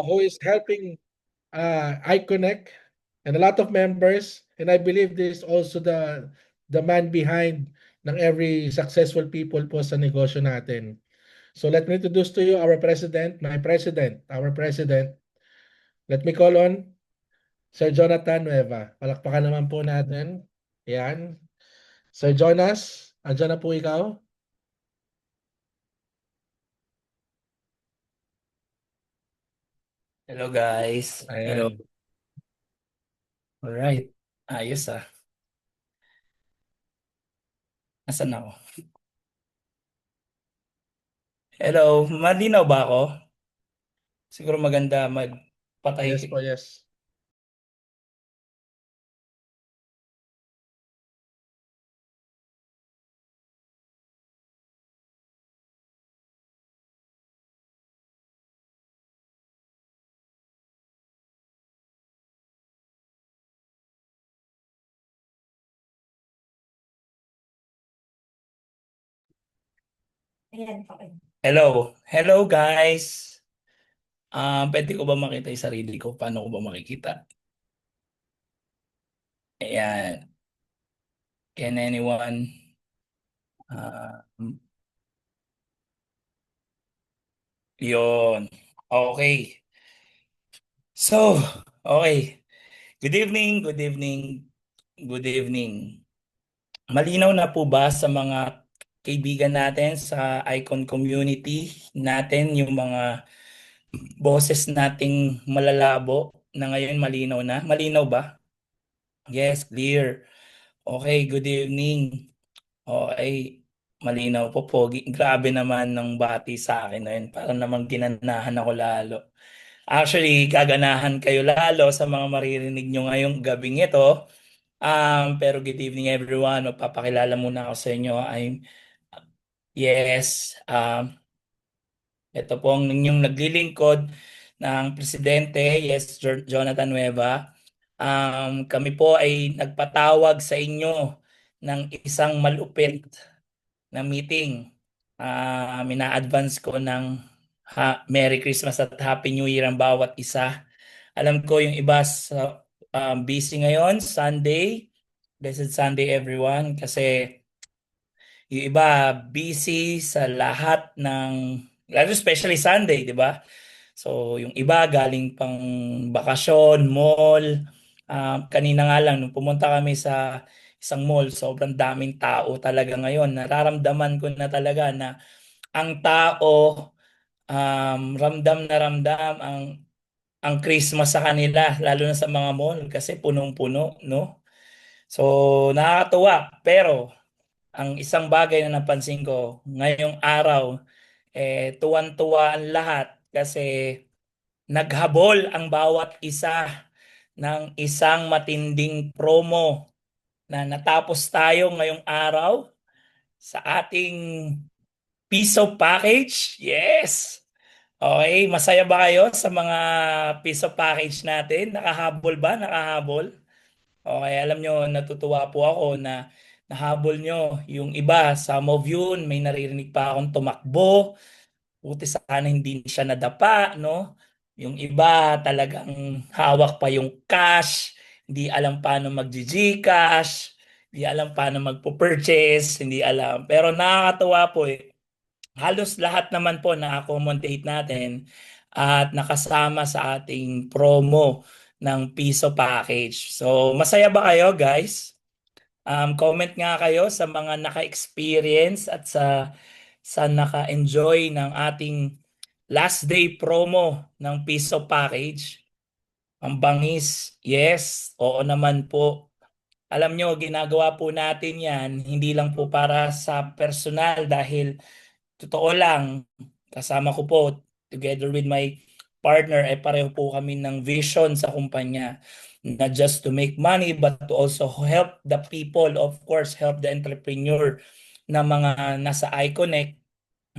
who is helping iConnect and a lot of members. And I believe this is also the man behind ng every successful people po sa negosyo natin. So let me introduce to you our president, my president, our president. Let me call on Sir Jonathan Nueva. Palakpakan naman po natin. Yan. Sir Jonas, andyan na po ikaw. Hello guys. Hello. Ayan. Alright. Ayos ah. Nasaan ako? Hello. Malinaw ba ako? Siguro maganda magpatay. Yes po, yes. Ayan, okay. Hello. Hello guys. Pwede ko ba makita yung sarili ko? Paano ko ba makikita? Ayan. Can anyone? Uh, Yun. Okay. So, okay. Good evening, good evening, good evening. Malinaw na po ba sa mga kaibigan natin sa Icon community natin yung mga boses nating malalabo na ngayon malinaw na? Malinaw ba? Yes, clear. Okay, good evening. Okay, malinaw po po. Grabe naman ng bati sa akin na yun. Parang naman ginanahan ako lalo. Actually, gaganahan kayo lalo sa mga maririnig nyo ngayong gabing ito. Pero good evening everyone. Magpapakilala muna ako sa inyo. Yes, ito po ang inyong naglilingkod ng presidente, yes, Jonathan Nueva. Kami po ay nagpatawag sa inyo ng isang malupit na meeting. Mina-advance ko ng Merry Christmas at Happy New Year ang bawat isa. Alam ko yung iba sa busy ngayon, Sunday. Blessed Sunday everyone kasi yung iba busy sa lahat ng lalo especially Sunday, di ba? So yung iba galing pang bakasyon, mall. Kanina nga lang nung pumunta kami sa isang mall, sobrang daming tao talaga ngayon. Nararamdaman ko na talaga na ang tao ramdam na ramdam ang Christmas sa kanila, lalo na sa mga mall kasi punong-puno, no? So nakakatuwa, pero ang isang bagay na napansin ko ngayong araw, tuwan-tuwa ang lahat kasi naghabol ang bawat isa ng isang matinding promo na natapos tayo ngayong araw sa ating piso package. Yes! Okay, masaya ba kayo sa mga piso package natin? Nakahabol ba? Nakahabol? Okay, alam nyo, natutuwa po ako na nahabol nyo yung iba. Some of you, may naririnig pa akong tumakbo. Buti sana hindi siya nadapa, no? Yung iba talagang hawak pa yung cash, hindi alam paano mag-GCash, hindi alam paano magpo-purchase, hindi alam. Pero nakakatuwa po eh. Halos lahat naman po na-accommodate natin at nakasama sa ating promo ng piso package. So, masaya ba kayo, guys? Comment nga kayo sa mga naka-experience at sa naka-enjoy ng ating last day promo ng piso package. Ang bangis, yes, oo naman po. Alam nyo, ginagawa po natin yan, hindi lang po para sa personal dahil totoo lang, kasama ko po, together with my partner, ay pareho po kami ng vision sa kumpanya. Not just to make money, but to also help the people, of course, help the entrepreneur na mga nasa iConnect,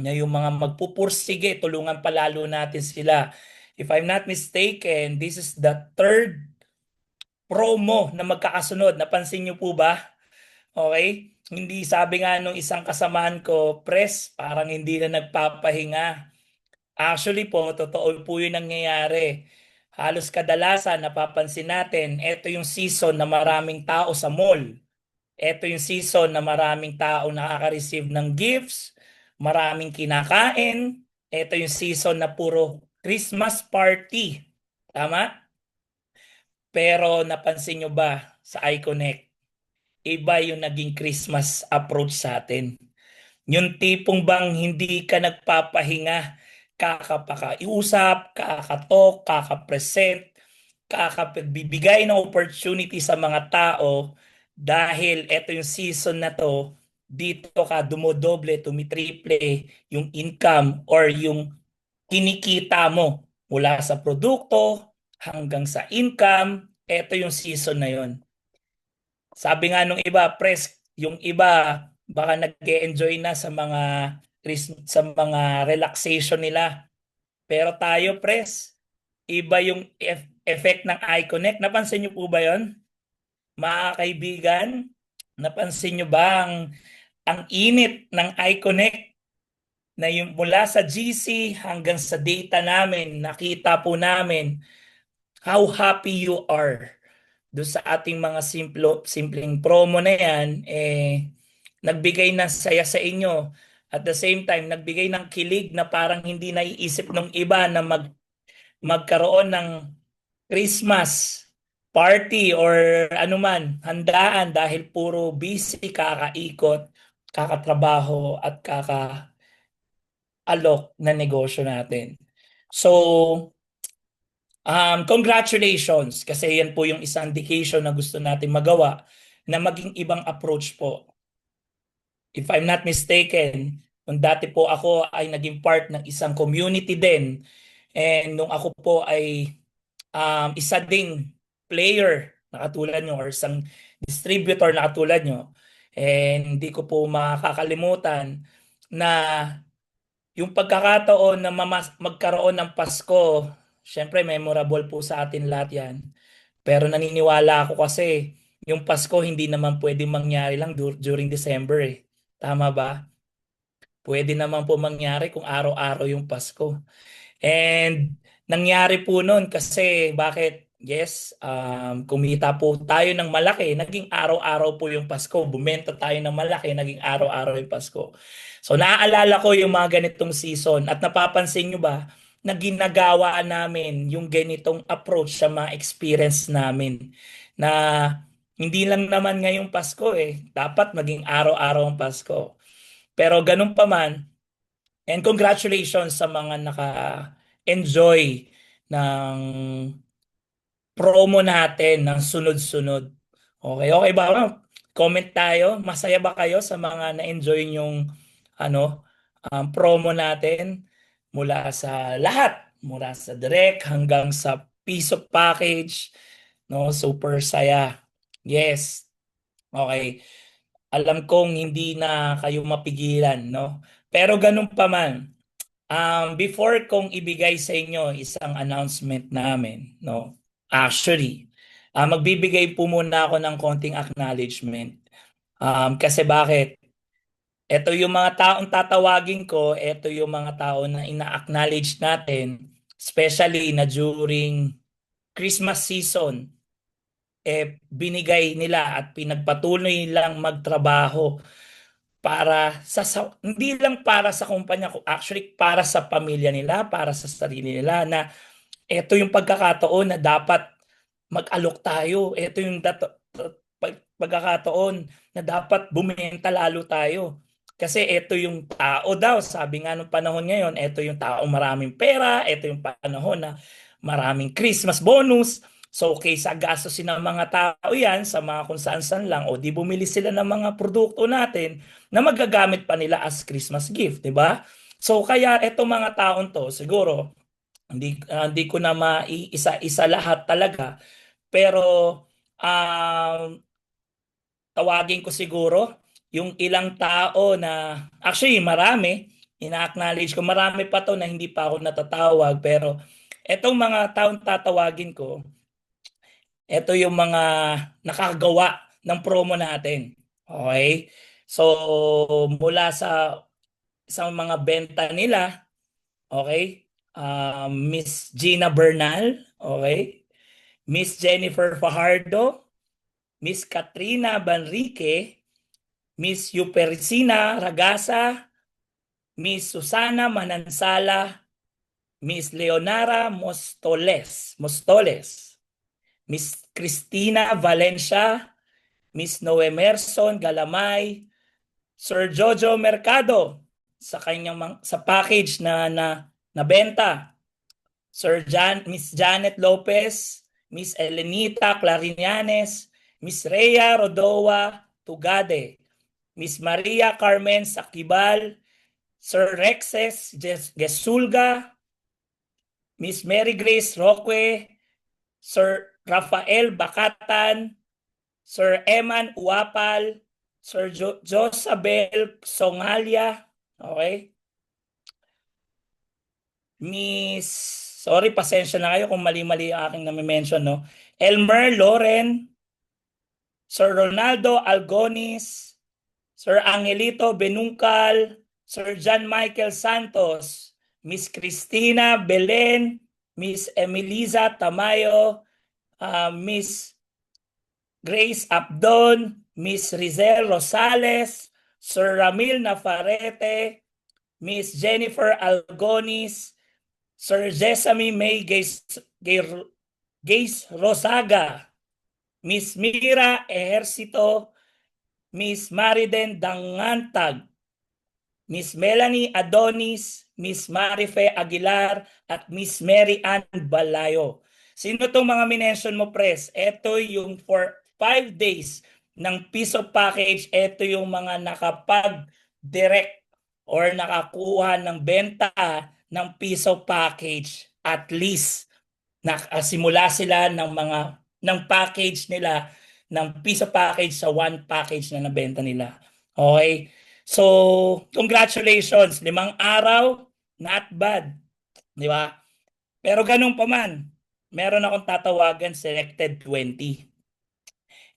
na yung mga magpupursige, tulungan palalo natin sila. If I'm not mistaken, this is the third promo na magkakasunod. Napansin niyo po ba? Okay? Hindi sabi nga nung isang kasamaan ko, press, parang hindi na nagpapahinga. Actually po, totoo po yung nangyayari. Halos kadalasan napapansin natin, ito yung season na maraming tao sa mall. Ito yung season na maraming tao nakaka-receive ng gifts, maraming kinakain. Ito yung season na puro Christmas party. Tama? Pero napansin nyo ba sa iConnect, iba yung naging Christmas approach sa atin. Yung tipong bang hindi ka nagpapahinga, kakapakausap, kakatalk, kakapresent, kakapagbibigay ng opportunity sa mga tao dahil eto yung season na to, dito ka dumodoble, tumitriple yung income or yung kinikita mo mula sa produkto hanggang sa income, eto yung season na yon. Sabi nga nung iba, pres, yung iba baka nag-enjoy na sa mga relaxation nila. Pero tayo, pres, iba yung effect ng iConnect. Napansin niyo po ba 'yon? Mga kaibigan, napansin niyo ba ang init ng iConnect na yung mula sa GC hanggang sa data namin, nakita po namin how happy you are doon sa ating mga simpleng promo na yan, nagbigay ng saya sa inyo. At the same time, nagbigay ng kilig na parang hindi naiisip ng iba na magkaroon ng Christmas party or anuman, handaan dahil puro busy, kakaikot, kakatrabaho at kakaalok na negosyo natin. So, congratulations kasi yan po yung isang indication na gusto natin magawa na maging ibang approach po. If I'm not mistaken, nung dati po ako ay naging part ng isang community din, and nung ako po ay isa ding player na katulad nyo or isang distributor na katulad nyo, and hindi ko po makakalimutan na yung pagkakataon na magkaroon ng Pasko, syempre memorable po sa atin lahat yan. Pero naniniwala ako kasi yung Pasko hindi naman pwedeng mangyari lang during December eh. Tama ba? Pwede naman po mangyari kung araw-araw yung Pasko. And nangyari po noon kasi bakit? Yes, kumita po tayo ng malaki, naging araw-araw po yung Pasko. Bumenta tayo ng malaki, naging araw-araw yung Pasko. So naaalala ko yung mga ganitong season at napapansin nyo ba na ginagawa namin yung ganitong approach sa mga experience namin na hindi lang naman ngayong Pasko eh. Dapat maging araw-araw ang Pasko. Pero ganun pa man, and congratulations sa mga naka-enjoy ng promo natin ng sunod-sunod. Okay, okay ba? Comment tayo. Masaya ba kayo sa mga na-enjoy yung ano, promo natin mula sa lahat, mula sa direct hanggang sa piso package, no? Super saya. Yes. Okay. Alam kong hindi na kayo mapigilan, no? Pero ganun pa man, before kong ibigay sa inyo isang announcement namin, no? Actually, magbibigay po muna ako ng konting acknowledgement. Kasi bakit? Ito yung mga taong tatawagin ko, ito yung mga tao na ina-acknowledge natin, especially na during Christmas season, binigay nila at pinagpatuloy nilang magtrabaho para hindi lang para sa kumpanya ko, actually para sa pamilya nila, para sa sarili nila na ito yung pagkakataon na dapat mag-alok tayo. Ito yung pagkakataon na dapat bumenta lalo tayo. Kasi ito yung tao daw, sabi nga nung panahon ngayon, ito yung tao maraming pera, ito yung panahon na maraming Christmas bonus. So kaysa gastusin ng mga tao yan sa mga kung saan-saan lang o di bumili sila ng mga produkto natin na magagamit pa nila as Christmas gift, di ba? So kaya etong mga taon to, siguro hindi ko na maiisa-isa lahat talaga, pero tawagin ko siguro yung ilang tao na actually marami, ina-acknowledge ko marami pa to na hindi pa ako natatawag, pero etong mga taong tatawagin ko, ito yung mga nakagawa ng promo natin. Okay? So mula sa mga benta nila, okay? Miss Gina Bernal, okay? Miss Jennifer Fajardo, Miss Katrina Banrique, Miss Yupersina Ragasa, Miss Susana Manansala, Miss Leonara Mostoles, Miss Cristina Valencia, Miss Noemerson Galamay, Sir Jojo Mercado sa kanyang sa package na nabenta. Miss Janet Lopez, Miss Elenita Clarinianes, Miss Rhea Rodoa Tugade, Miss Maria Carmen Sakibal, Sir Rexes Gesulga, Miss Mary Grace Roque, Sir Rafael Bakatan, Sir Eman Uapal, Sir Josabel Songalia, okay? Miss, sorry, pasensya na kayo kung mali-mali ang aking nami-mention, no? Elmer Loren, Sir Ronaldo Algonis, Sir Angelito Benungkal, Sir John Michael Santos, Miss Cristina Belen, Miss Emiliza Tamayo, Miss Grace Abdon, Miss Rizel Rosales, Sir Ramil Nafarete, Miss Jennifer Algonis, Sir Jessamy May Gays Rosaga, Miss Mira Ejercito, Miss Mariden Dangantag, Miss Melanie Adonis, Miss Marife Aguilar, at Miss Mary Ann Balayo. Sino itong mga minention mo, Pres? Ito yung for 5 days ng piso package. Ito yung mga nakapag-direct or nakakuha ng benta ng piso package. At least nakasimula sila ng package nila, ng piso package sa one package na nabenta nila. Okay? So, congratulations. 5 araw, not bad. Di ba? Pero ganun pa man, meron akong tatawagan selected 20.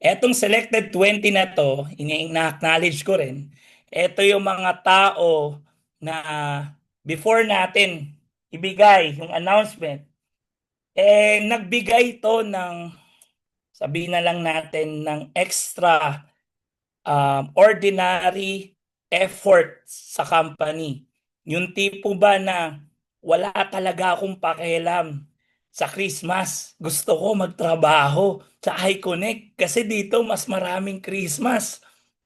Etong selected 20 na to, ina-acknowledge ko rin, ito yung mga tao na before natin ibigay yung announcement, nagbigay to ng, sabihin na lang natin, ng extra ordinary effort sa company. Yung tipo ba na wala talaga akong pakialam sa Christmas. Gusto ko magtrabaho sa iConnect kasi dito mas maraming Christmas.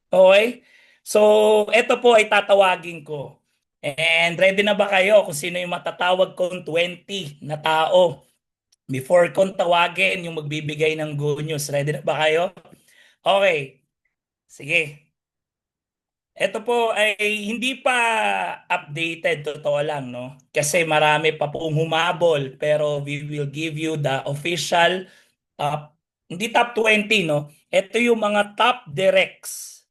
Okay? So, ito po ay tatawagin ko. And ready na ba kayo kung sino yung matatawag kong 20 na tao? Before kong tawagin yung magbibigay ng good news. Ready na ba kayo? Okay. Sige. Ito po ay hindi pa updated, totoo lang, no? Kasi marami pa pong humabol, pero we will give you the official hindi top 20, no? Ito yung mga top directs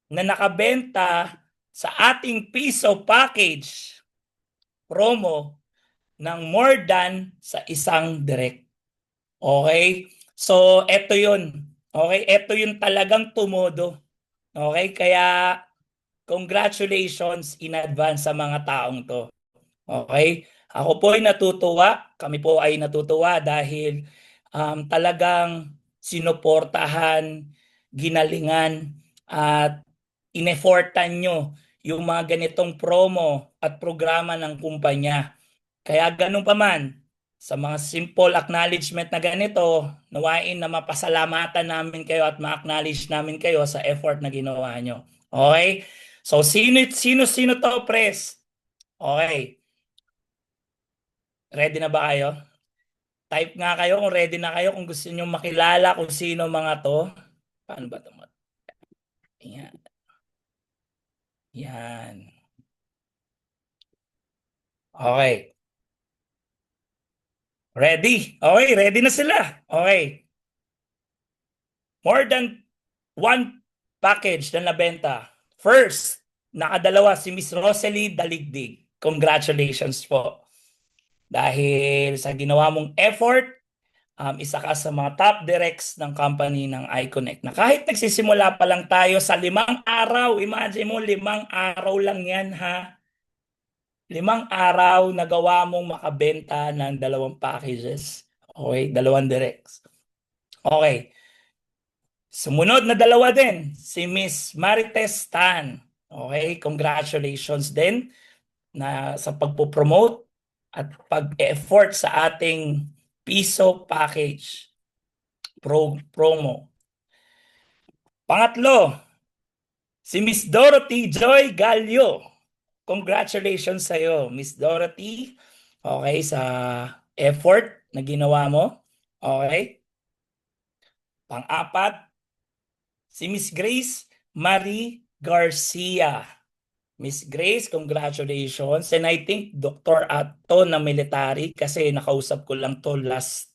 na nakabenta sa ating piso package promo ng more than sa isang direct. Okay? So, ito yun. Okay? Ito yung talagang tumodo. Okay? Kaya congratulations in advance sa mga taong to. Okay? Ako po ay natutuwa, kami po ay natutuwa dahil talagang sinuportahan, ginalingan at ineffortan nyo yung mga ganitong promo at programa ng kumpanya. Kaya ganun pa man, sa mga simple acknowledgement na ganito, nawain na mapasalamatan namin kayo at ma-acknowledge namin kayo sa effort na ginawa nyo. Okay? So, sino to, Pres? Okay. Ready na ba kayo? Type nga kayo kung ready na kayo, kung gusto niyo makilala kung sino mga to. Paano ba ito? Yan. Yan. Okay. Ready? Okay, ready na sila. Okay. More than one package na nabenta. First, nakadalawa si Miss Rosalie Daligdig. Congratulations po. Dahil sa ginawa mong effort, isa ka sa mga top directs ng company ng iConnect. Na kahit nagsisimula pa lang tayo sa 5 araw, imagine mo 5 araw lang yan, ha? 5 araw nagawa mong makabenta ng 2 packages. Okay, 2 directs. Okay. Sumunod na 2 din, si Miss Marites Tan. Okay, congratulations din na sa pagpo-promote at pag-effort sa ating piso package promo. Pangatlo, si Miss Dorothy Joy Gallo. Congratulations sa iyo, Miss Dorothy. Okay, sa effort na ginawa mo. Okay. Pang-apat, si Miss Grace Marie Garcia. Miss Grace, congratulations. And I think Dr. Ato na military kasi nakausap ko lang to last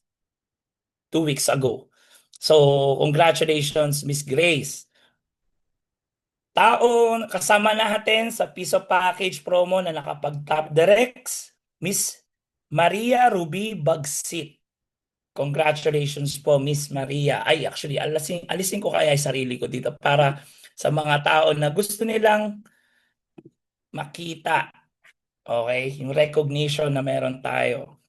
2 weeks ago. So, congratulations, Miss Grace. Tao kasama natin sa piso package promo na nakapag-top directs, Miss Maria Ruby Bagsit. Congratulations po, Miss Maria. Ay, actually, alisin ko kaya yung sarili ko dito para sa mga tao na gusto nilang makita. Okay, yung recognition na meron tayo.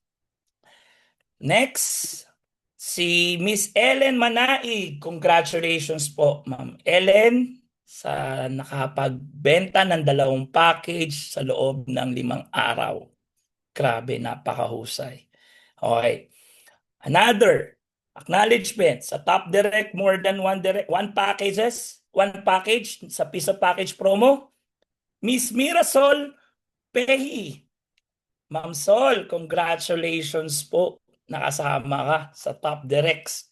Next, si Miss Ellen Manaig. Congratulations po, Ma'am Ellen, sa nakapagbenta ng 2 package sa loob ng 5 araw. Grabe, napakahusay. Okay. Another acknowledgement sa top direct, more than 1 package sa piso package promo. Miss Mirasol Pehi. Ma'am Sol, congratulations po. Nakasama ka sa top directs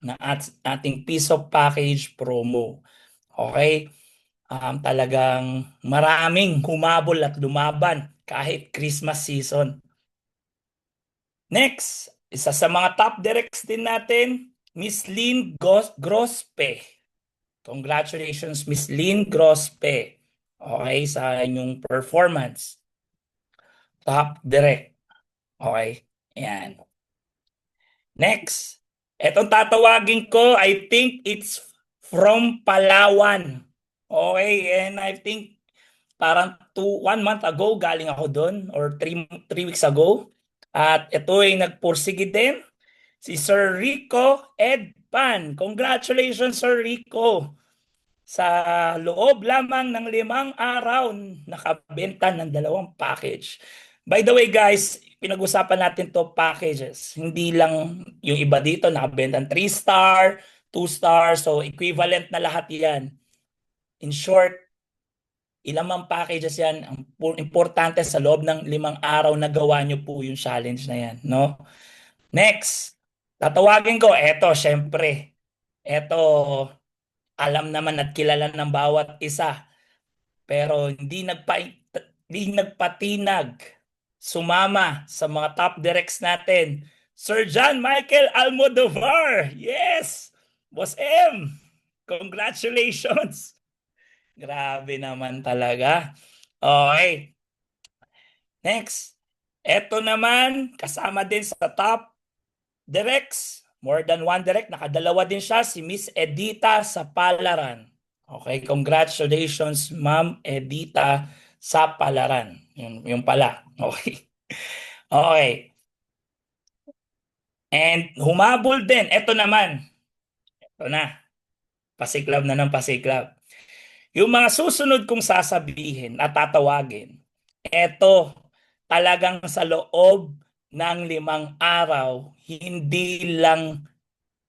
na ating piso package promo. Okay? Talagang maraming humabol at lumaban kahit Christmas season. Next, isa sa mga top directs din natin, Miss Lynn Grospe. Congratulations, Miss Lynn Grospe. Okay, sa inyong performance. Top direct. Okay, ayan. Next, etong tatawagin ko, I think it's from Palawan. Okay, and I think parang 1 month ago galing ako doon or 3 weeks ago. At ito ay nagpursige din si Sir Rico Edpan. Congratulations, Sir Rico. Sa loob lamang ng 5 araw, nakabenta ng 2 package. By the way guys, pinag-usapan natin to packages. Hindi lang yung iba dito nakabenta ng 3 star, 2 star, so equivalent na lahat yan. In short, ilang mang packages yan. Ang importante sa loob ng 5 araw na gawa nyo po yung challenge na yan. No? Next, tatawagin ko, eto syempre, eto alam naman at kilala ng bawat isa. Pero hindi nagpatinag sumama sa mga top directs natin. Sir John Michael Almodovar. Yes! Boss M. Congratulations. Grabe naman talaga. Okay. Next. Ito naman, kasama din sa top directs. More than 1 direct. Nakadalawa din siya, si Miss Edita sa Palaran. Okay, congratulations Ma'am Edita sa Palaran. Yung pala. Okay. Okay. And humabol din. Ito naman. Ito na. Pasiklab na ng pasiklab. Yung mga susunod kong sasabihin at tatawagin, eto talagang sa loob ng 5 araw, hindi lang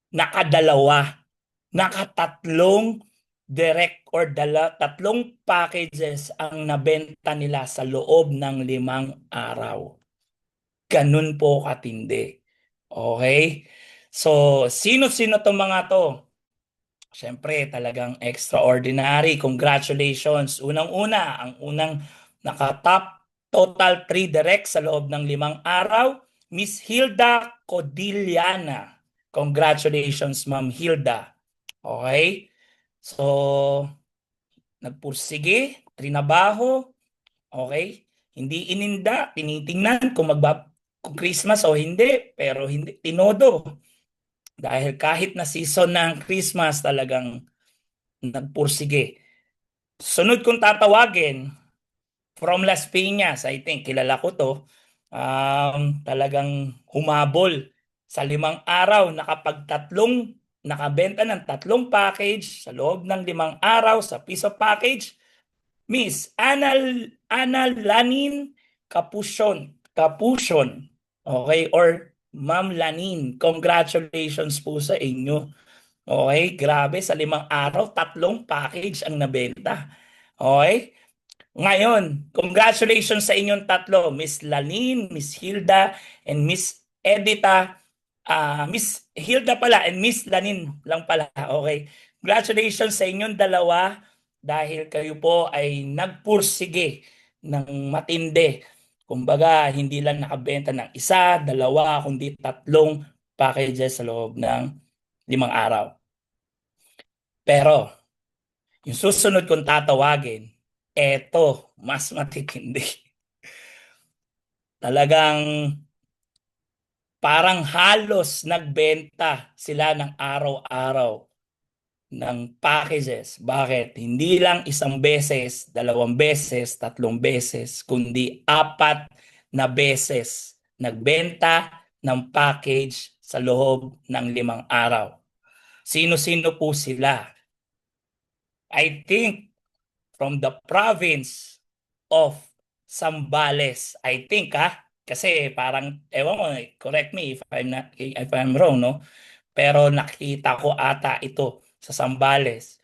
nakadalawa, nakatatlong direct or 3 packages ang nabenta nila sa loob ng 5 araw. Ganun po katindi. Okay? So, sino-sino itong mga to? Siyempre, talagang extraordinary. Congratulations. Unang-una, ang unang nakatop total 3 direct sa loob ng 5 araw, Miss Hilda Codillana. Congratulations, Ma'am Hilda. Okay? So, nagpursige, trinabaho, okay? Hindi ininda, tinitingnan kung kung Christmas o hindi, pero hindi tinodo. Dahil kahit na season ng Christmas talagang nagpursige. Sunod kong tatawagin from Las Piñas, I think, kilala ko to. Talagang humabol sa 5 araw, nakabenta ng 3 package sa loob ng 5 araw sa piso package. Miss Ana Lanin Capuchon. Okay, or Ma'am Lanin, congratulations po sa inyo. Okay, grabe, sa 5 araw, 3 package ang nabenta. Okay? Ngayon, congratulations sa inyong tatlo, Miss Lanin, Miss Hilda, and Miss Edita. Miss Hilda pala and Miss Lanin lang pala. Okay. Congratulations sa inyong dalawa dahil kayo po ay nagpursige ng matindi. Kumbaga, hindi lang nakabenta ng 1, 2, kundi 3 packages sa loob ng 5 araw. Pero, yung susunod kong tatawagin, eto, mas matitindi. Talagang parang halos nagbenta sila ng araw-araw ng packages. Bakit? Hindi lang 1 beses, 2 beses, 3 beses, kundi 4 na beses nagbenta ng package sa loob ng 5 araw. Sino-sino po sila? I think from the province of Zambales. I think kasi parang ewan ko, correct me if I'm wrong, no? Pero nakita ko ata ito sa Zambales.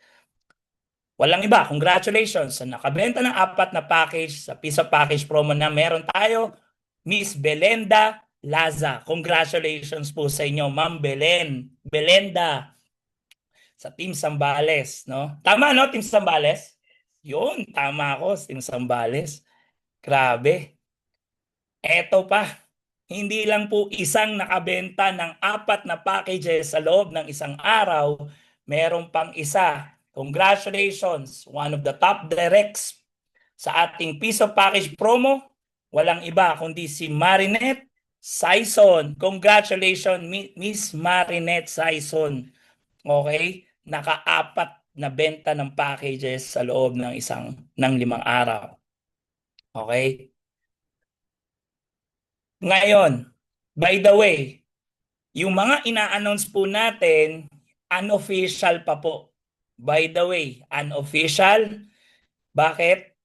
Walang iba, congratulations sa nakabenta ng 4 na package sa piso package promo na meron tayo, Miss Belenda Laza. Congratulations po sa inyo, Ma'am Belenda sa Team Zambales, no? Tama, no, Team Zambales? Yun, tama ako, Team Zambales. Grabe. Eto pa, hindi lang po isang nakabenta ng 4 na packages sa loob ng 1 araw, meron pang isa. Congratulations, one of the top directs sa ating piso package promo. Walang iba kundi si Marinette Saison. Congratulations, Miss Marinette Saison. Okay? Naka-4 na benta ng packages sa loob ng 5 araw. Okay? Ngayon, by the way, yung mga ina-announce po natin, unofficial pa po. By the way, unofficial. Bakit?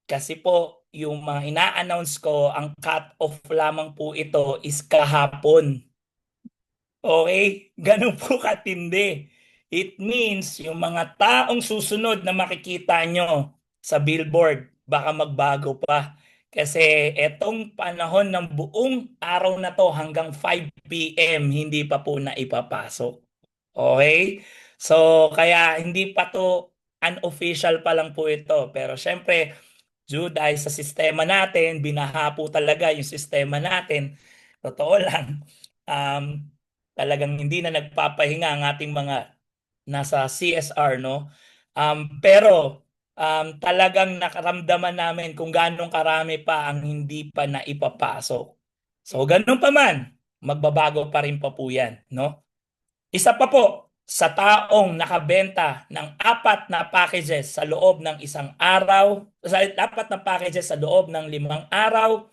Kasi po, yung mga ina-announce ko, ang cut-off lamang po ito is kahapon. Okay? Ganun po katindi. It means yung mga taong susunod na makikita nyo sa billboard, baka magbago pa. Kasi etong panahon ng buong araw na to hanggang 5 p.m. hindi pa po na ipapasok. Okay? So, kaya hindi pa to unofficial pa lang po ito. Pero syempre, due dahil sa sistema natin, binaha po talaga yung sistema natin. Totoo lang, talagang hindi na nagpapahinga ang ating mga nasa CSR, no? Pero talagang nakaramdaman namin kung gaano karami pa ang hindi pa na ipapasok. So ganun pa man, magbabago pa rin pa po yan, no? Isa pa po, sa taong nakabenta ng 4 na packages sa loob ng 1 araw, sa 4 na packages sa loob ng 5 araw,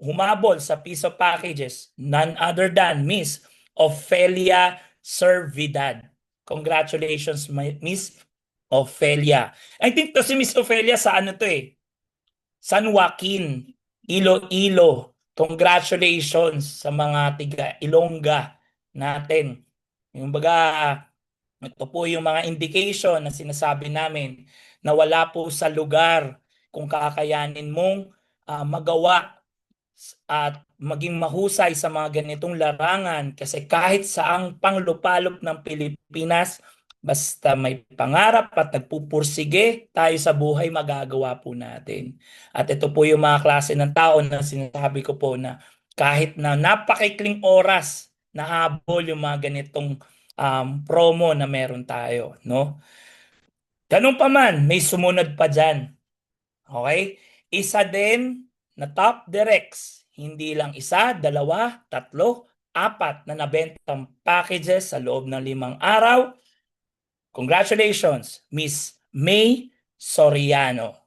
humabol sa piso packages, none other than Miss Ofelia Servidad. Congratulations, Miss Ofelia. I think to si Miss Ofelia sa ano to San Joaquin, Iloilo. Congratulations sa mga tiga Ilongga natin. Yung baga, ito po yung mga indication na sinasabi namin na wala po sa lugar kung kakayanin mong magawa at maging mahusay sa mga ganitong larangan kasi kahit saang panglupalop ng Pilipinas, basta may pangarap at nagpupursige tayo sa buhay, magagawa po natin. At ito po yung mga klase ng tao na sinasabi ko po na kahit na napakikling oras, nahabol yung mga ganitong promo na meron tayo, no? Ganun pa man, may sumunod pa dyan. Okay? Isa din na top directs, hindi lang 1, 2, 3, 4 na nabentang packages sa loob ng 5 araw. Congratulations, Miss May Soriano.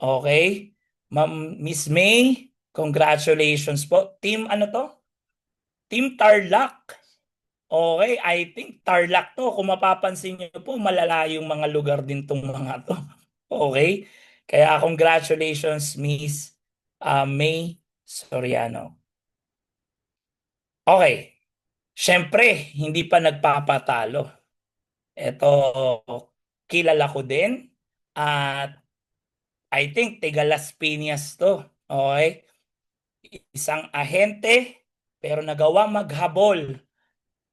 Okay? Ma'am Miss May, congratulations po. Team ano to? Team Tarlac. Okay, I think Tarlac to. Kung mapapansin niyo po, malala yung mga lugar din tong mga to. Okay? Kaya congratulations Miss May Soriano. Okay. Siyempre, hindi pa nagpapatalo. Ito, kilala ko din. At I think taga Las Piñas to. Okay? Isang ahente, pero nagawa maghabol.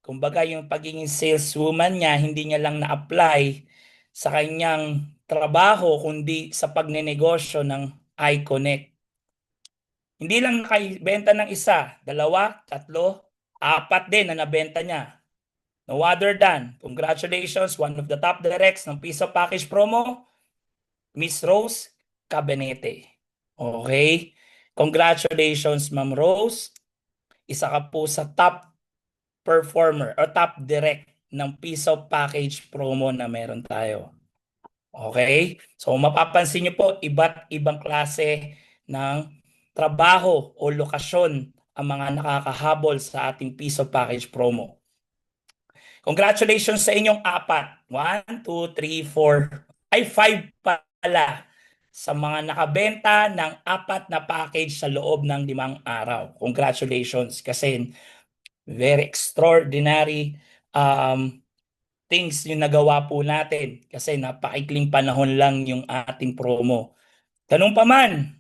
Kumbaga yung pagiging saleswoman niya, hindi niya lang na-apply sa kanyang trabaho, kundi sa pagnenegosyo ng iConnect. Hindi lang nakabenta ng isa, dalawa, tatlo, apat din na nabenta niya. No other than, congratulations, one of the top directs ng Piso Package Promo, Miss Rose Cabenete. Okay? Congratulations, Ma'am Rose. Isa ka po sa top performer or top direct ng Piso Package Promo na meron tayo. Okay? So mapapansin niyo po, iba't ibang klase ng trabaho o lokasyon ang mga nakakahabol sa ating Piso Package Promo. Congratulations sa inyong apat. 1, 2, 3, 4, ay 5 pala sa mga nakabenta ng apat na package sa loob ng 5 araw. Congratulations kasi very extraordinary things yung nagawa po natin kasi napakaikling panahon lang yung ating promo. Ganun pa man,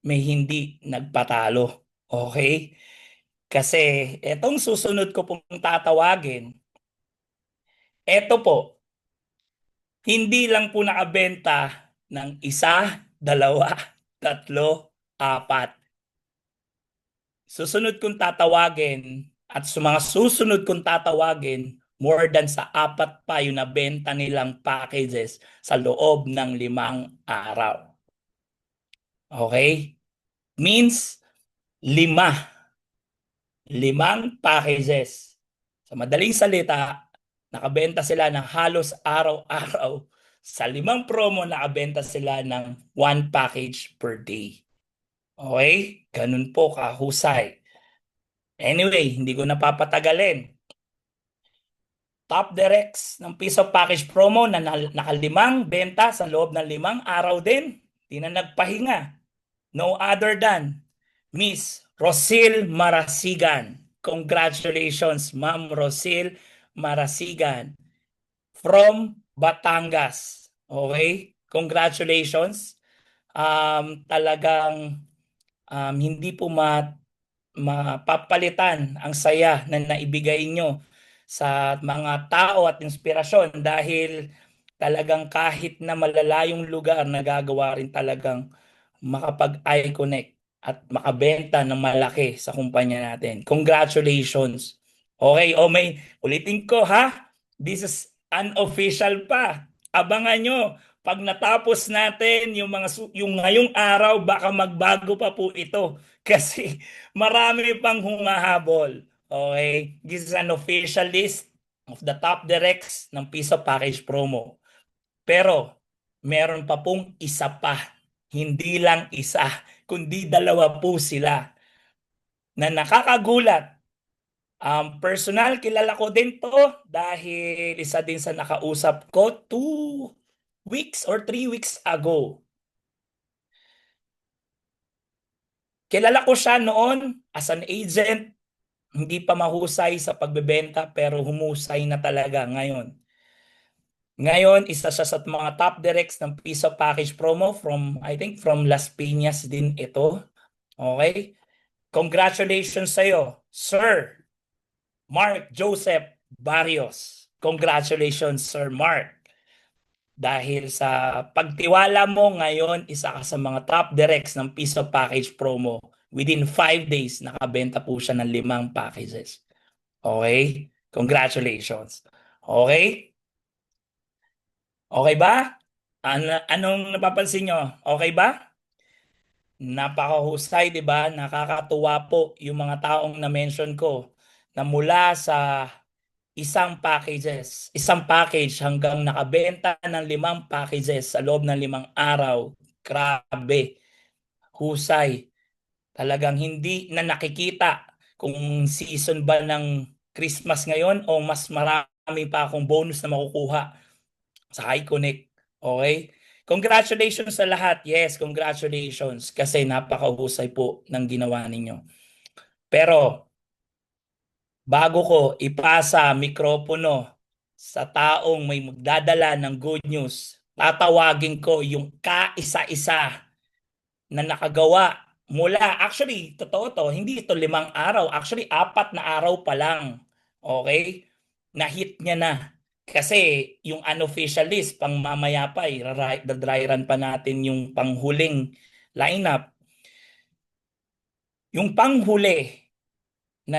may hindi nagpatalo. Okay? Kasi etong susunod ko pong tatawagin, eto po, hindi lang po nakabenta ng isa, dalawa, tatlo, apat. Susunod kong tatawagin at sa mga susunod kong tatawagin, more than sa apat pa yung nabenta nilang packages sa loob ng 5 araw. Okay? Means 5. 5 packages. Sa madaling salita, nakabenta sila ng halos araw-araw. Sa 5 promo, nakabenta sila ng 1 package per day. Okay? Ganun po kahusay. Anyway, hindi ko napapatagalin. Top directs ng Piso Package Promo na nakalimang benta sa loob ng 5 araw din. Di na nagpahinga. No other than Miss Rosil Marasigan. Congratulations, Ma'am Rosil Marasigan from Batangas. Okay? Congratulations. Talagang hindi po mapapalitan ang saya na naibigay nyo sa mga tao at inspirasyon dahil talagang kahit na malalayong lugar nagagawa rin talagang makapag-eye connect at makabenta ng malaki sa kumpanya natin. Congratulations. Okay, o may ulitin ko ha. This is unofficial pa. Abangan nyo pag natapos natin yung yung ngayong araw baka magbago pa po ito kasi marami pang humahabol. Okay, this is an official list of the top directs ng Piso Package Promo. Pero meron pa pong isa pa. Hindi lang isa, kundi 2 po sila na nakakagulat. Personal, kilala ko din to dahil isa din sa nakausap ko 2 weeks or 3 weeks ago. Kilala ko siya noon as an agent, hindi pa mahusay sa pagbebenta pero humusay na talaga ngayon. Ngayon, isa siya sa mga top directs ng Piso Package Promo I think from Las Piñas din ito. Okay? Congratulations sa iyo, Sir Mark Joseph Barrios. Congratulations, Sir Mark. Dahil sa pagtiwala mo ngayon, isa ka sa mga top directs ng Piso Package Promo. Within 5 days, nakabenta po siya ng 5 packages. Okay? Congratulations. Okay? Okay ba? Anong napapansin nyo? Okay ba? Napakahusay, di ba? Nakakatuwa po yung mga taong na-mention ko na mula sa isang package hanggang nakabenta ng 5 packages sa loob ng 5 araw. Grabe. husay. Talagang hindi na nakikita kung season ba ng Christmas ngayon o mas marami pa akong bonus na makukuha sa iConnect. Okay? Congratulations sa lahat. Yes, congratulations kasi napakahusay po ng ginawa ninyo. Pero bago ko ipasa mikropono sa taong may magdadala ng good news, tatawagin ko yung kaisa-isa na nakagawa mula, actually, totoo to, hindi ito 5 araw, actually 4 na araw pa lang. Okay? Na-hit niya na. Kasi yung unofficial list, pang mamaya pa, dry run pa natin yung panghuling lineup. Yung panghuli na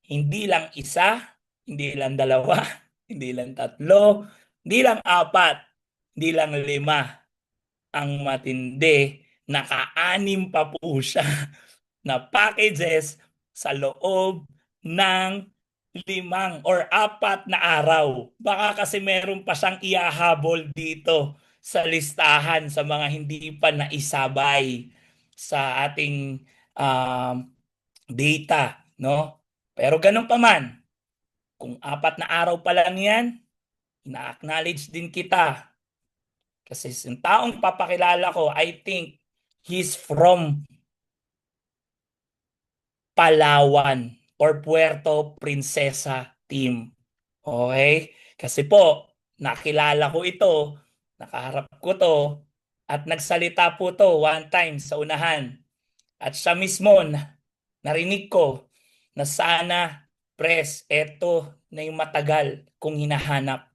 hindi lang isa, hindi lang dalawa, hindi lang tatlo, hindi lang 4, hindi lang 5. Ang matindi, naka-6 pa po siya na packages sa loob ng 5 or 4 na araw. Baka kasi meron pa siyang ihahabol dito sa listahan sa mga hindi pa naisabay sa ating data, no? Pero ganun pa man, kung 4 na araw pa lang yan, ina-acknowledge din kita. Kasi yung taong papakilala ko, I think he's from Palawan or Puerto Princesa team. Okay? Kasi po, nakilala ko ito, nakaharap ko to, at nagsalita po to one time sa unahan. At siya mismo, narinig ko na sana, press, eto na yung matagal kong hinahanap.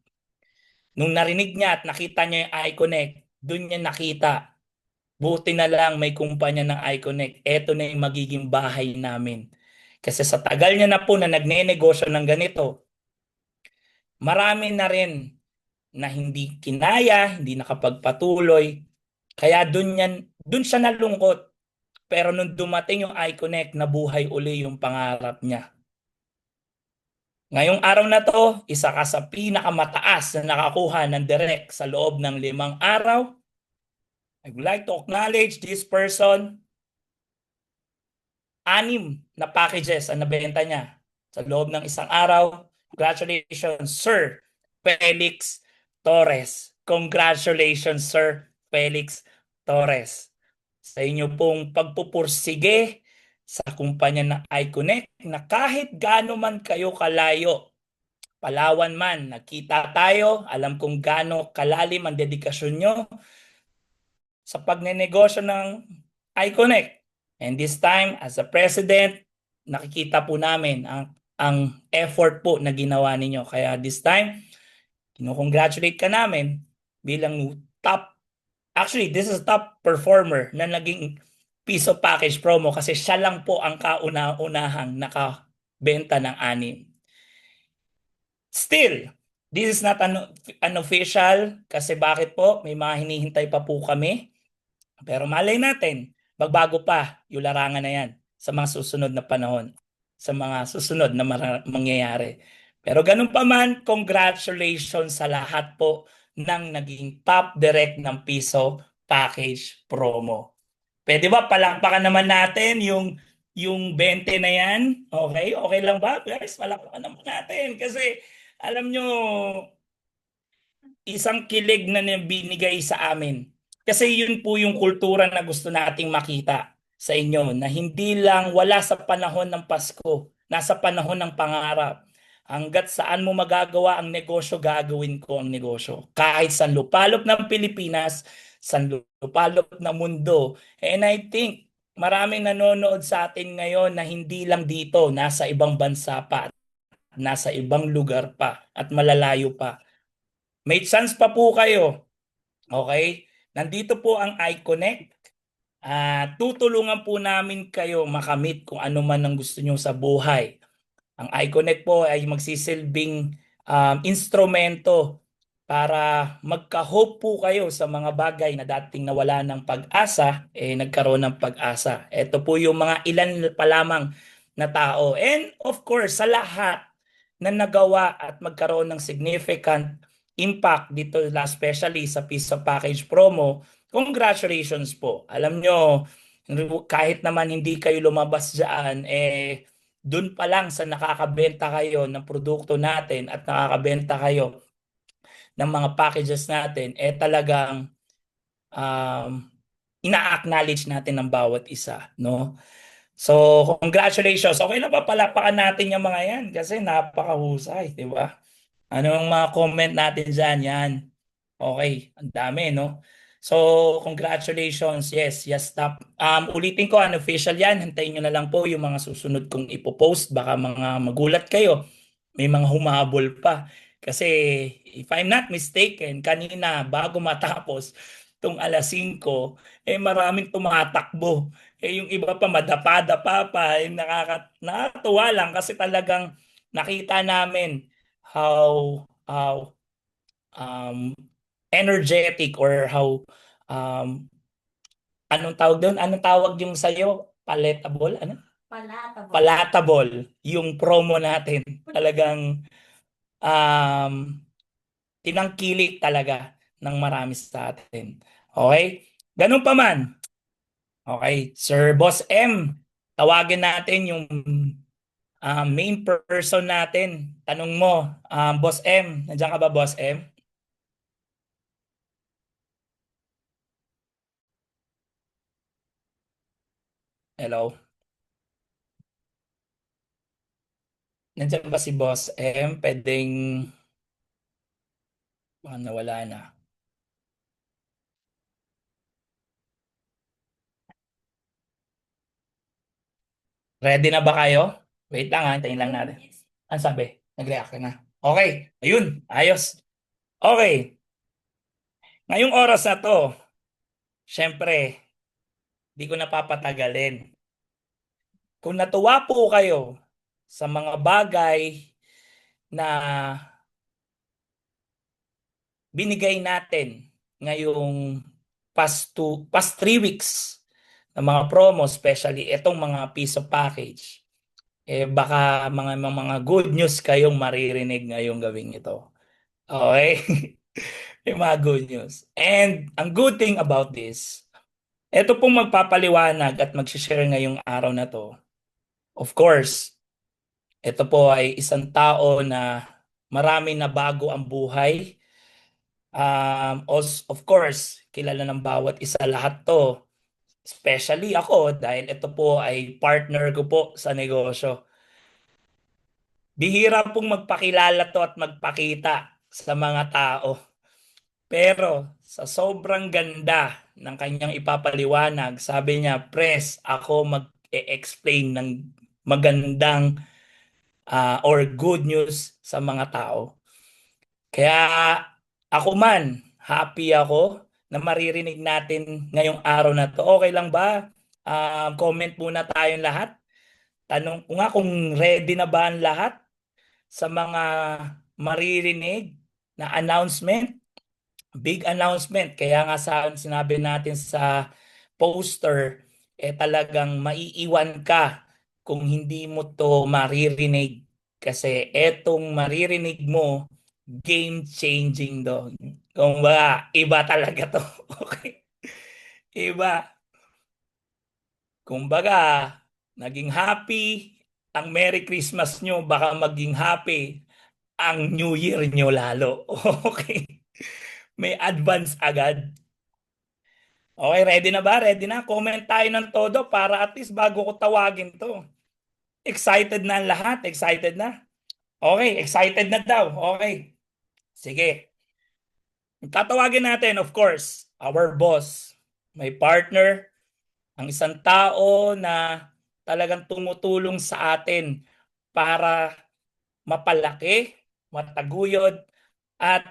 Nung narinig niya at nakita niya yung iConnect, doon niya nakita. Buti na lang may kumpanya ng iConnect. Ito na yung magiging bahay namin. Kasi sa tagal niya na po na nagne-negosyo ng ganito, marami na rin na hindi kinaya, hindi nakapagpatuloy. Kaya dun siya nalungkot. Pero nung dumating yung iConnect, nabuhay uli yung pangarap niya. Ngayong araw na to, isa ka sa pinakamataas na nakakuha ng direct sa loob ng 5 araw. I would like to acknowledge this person. 6 na packages ang nabenta niya sa loob ng 1 araw. Congratulations, Sir Felix Torres. Congratulations, Sir Felix Torres. Sa inyo pong pagpupursige sa kumpanya ng iConnect na kahit gaano man kayo kalayo, Palawan man, nagkita tayo, alam kong gaano kalalim ang dedikasyon nyo sa pagnenegosyo ng iConnect. And this time, as a president, nakikita po namin ang effort po na ginawa ninyo. Kaya this time, kinukongratulate ka namin bilang top, actually, this is top performer na naging piso package promo kasi siya lang po ang kauna-unahang nakabenta ng 6. Still, this is not an official kasi bakit po? May mga hinihintay pa po kami. Pero malay natin, magbago pa yung larangan na yan sa mga susunod na panahon, sa mga susunod na mangyayari. Pero ganun pa man, congratulations sa lahat po ng naging top direct ng piso package promo. Pwede ba palakpakan naman natin yung 20 na yan? Okay? Okay lang ba? Guys, palakpakan naman natin kasi alam nyo, isang kilig na binigay sa amin. Kasi yun po yung kultura na gusto nating makita sa inyo na hindi lang wala sa panahon ng Pasko, nasa panahon ng pangarap. Hanggat saan mo magagawa ang negosyo, gagawin ko ang negosyo. Kahit sa lupalop ng Pilipinas, sa lupalop ng mundo. And I think maraming nanonood sa atin ngayon na hindi lang dito, nasa ibang bansa pa, nasa ibang lugar pa, at malalayo pa. May chance pa po kayo. Okay? Nandito po ang iConnect. Tutulungan po namin kayo makamit kung ano man ang gusto nyo sa buhay. Ang iConnect po ay magsisilbing instrumento para magka-hope po kayo sa mga bagay na dating nawala ng pag-asa, nagkaroon ng pag-asa. Ito po yung mga ilan pa lamang na tao. And of course, sa lahat na nagawa at magkaroon ng significant impact dito, especially sa piso package promo, congratulations po. Alam nyo, kahit naman hindi kayo lumabas dyan, dun pa lang sa nakakabenta kayo ng produkto natin at nakakabenta kayo ng mga packages natin, talagang um, ina-acknowledge natin ng bawat isa, no? So, congratulations. Okay lang ba palapakan natin yung mga yan? Kasi napakahusay, di ba? Ano ang mga comment natin dyan? Yan. Okay, ang dami, no? So, congratulations. Yes, yes, stop. Ulitin ko, unofficial yan. Hintayin nyo na lang po yung mga susunod kong ipopost. Baka mga magulat kayo. May mga humabol pa. Kasi, if I'm not mistaken, kanina, bago matapos, tung alas 5, maraming tumatakbo. Yung iba pa, madapa-dapa pa. Nakakatuwa lang kasi talagang nakita namin how um, energetic or how anong tawag doon? Anong tawag yung sa'yo? Palatable? Ano? Palatable. Palatable yung promo natin. Talagang um, tinangkilik talaga ng marami sa atin. Okay? Ganun pa man. Okay, Sir Boss M, tawagin natin yung main person natin. Tanong mo, Boss M, nandiyan ka ba, Boss M? Hello? Nandiyan ba si Boss M? Pwedeng baka nawala na. Ready na ba kayo? Wait lang, hintayin lang natin. Ano sabi? Nag-react ka na. Okay, ayun, ayos. Okay, ngayong oras na to, syempre, di ko napapatagalin. Kung natuwa po kayo sa mga bagay na binigay natin ngayong past 3 weeks ng mga promo, especially itong mga piso package, baka mga good news kayong maririnig ngayong gawing ito. Okay? Yung mga good news. And ang good thing about this, ito pong magpapaliwanag at mag-share ngayong araw na to. Of course, ito po ay isang tao na marami na bago ang buhay. Of course, kilala ng bawat isa lahat to. Especially ako dahil ito po ay partner ko po sa negosyo. Bihira pong magpakilala to at magpakita sa mga tao. Pero sa sobrang ganda ng kanyang ipapaliwanag, sabi niya, Pres, ako mag-explain ng magandang or good news sa mga tao. Kaya ako man, happy ako na maririnig natin ngayong araw na to. Okay lang ba? Comment muna tayong lahat. Tanong ko nga kung ready na ba ang lahat sa mga maririnig na announcement. Big announcement. Kaya nga sinabi natin sa poster, talagang maiiwan ka kung hindi mo to maririnig. Kasi etong maririnig mo, game changing doon. Kung ba, iba talaga to. Okay? Iba. Kumbaga, naging happy ang Merry Christmas nyo, baka maging happy ang New Year nyo lalo. Okay? May advance agad. Okay, ready na ba? Ready na? Comment tayo ng todo para at least bago ko tawagin to. Excited na ang lahat? Excited na? Okay, excited na daw. Okay. Sige. Tatawagin natin, of course, our boss, my partner, ang isang tao na talagang tumutulong sa atin para mapalaki, mataguyod, at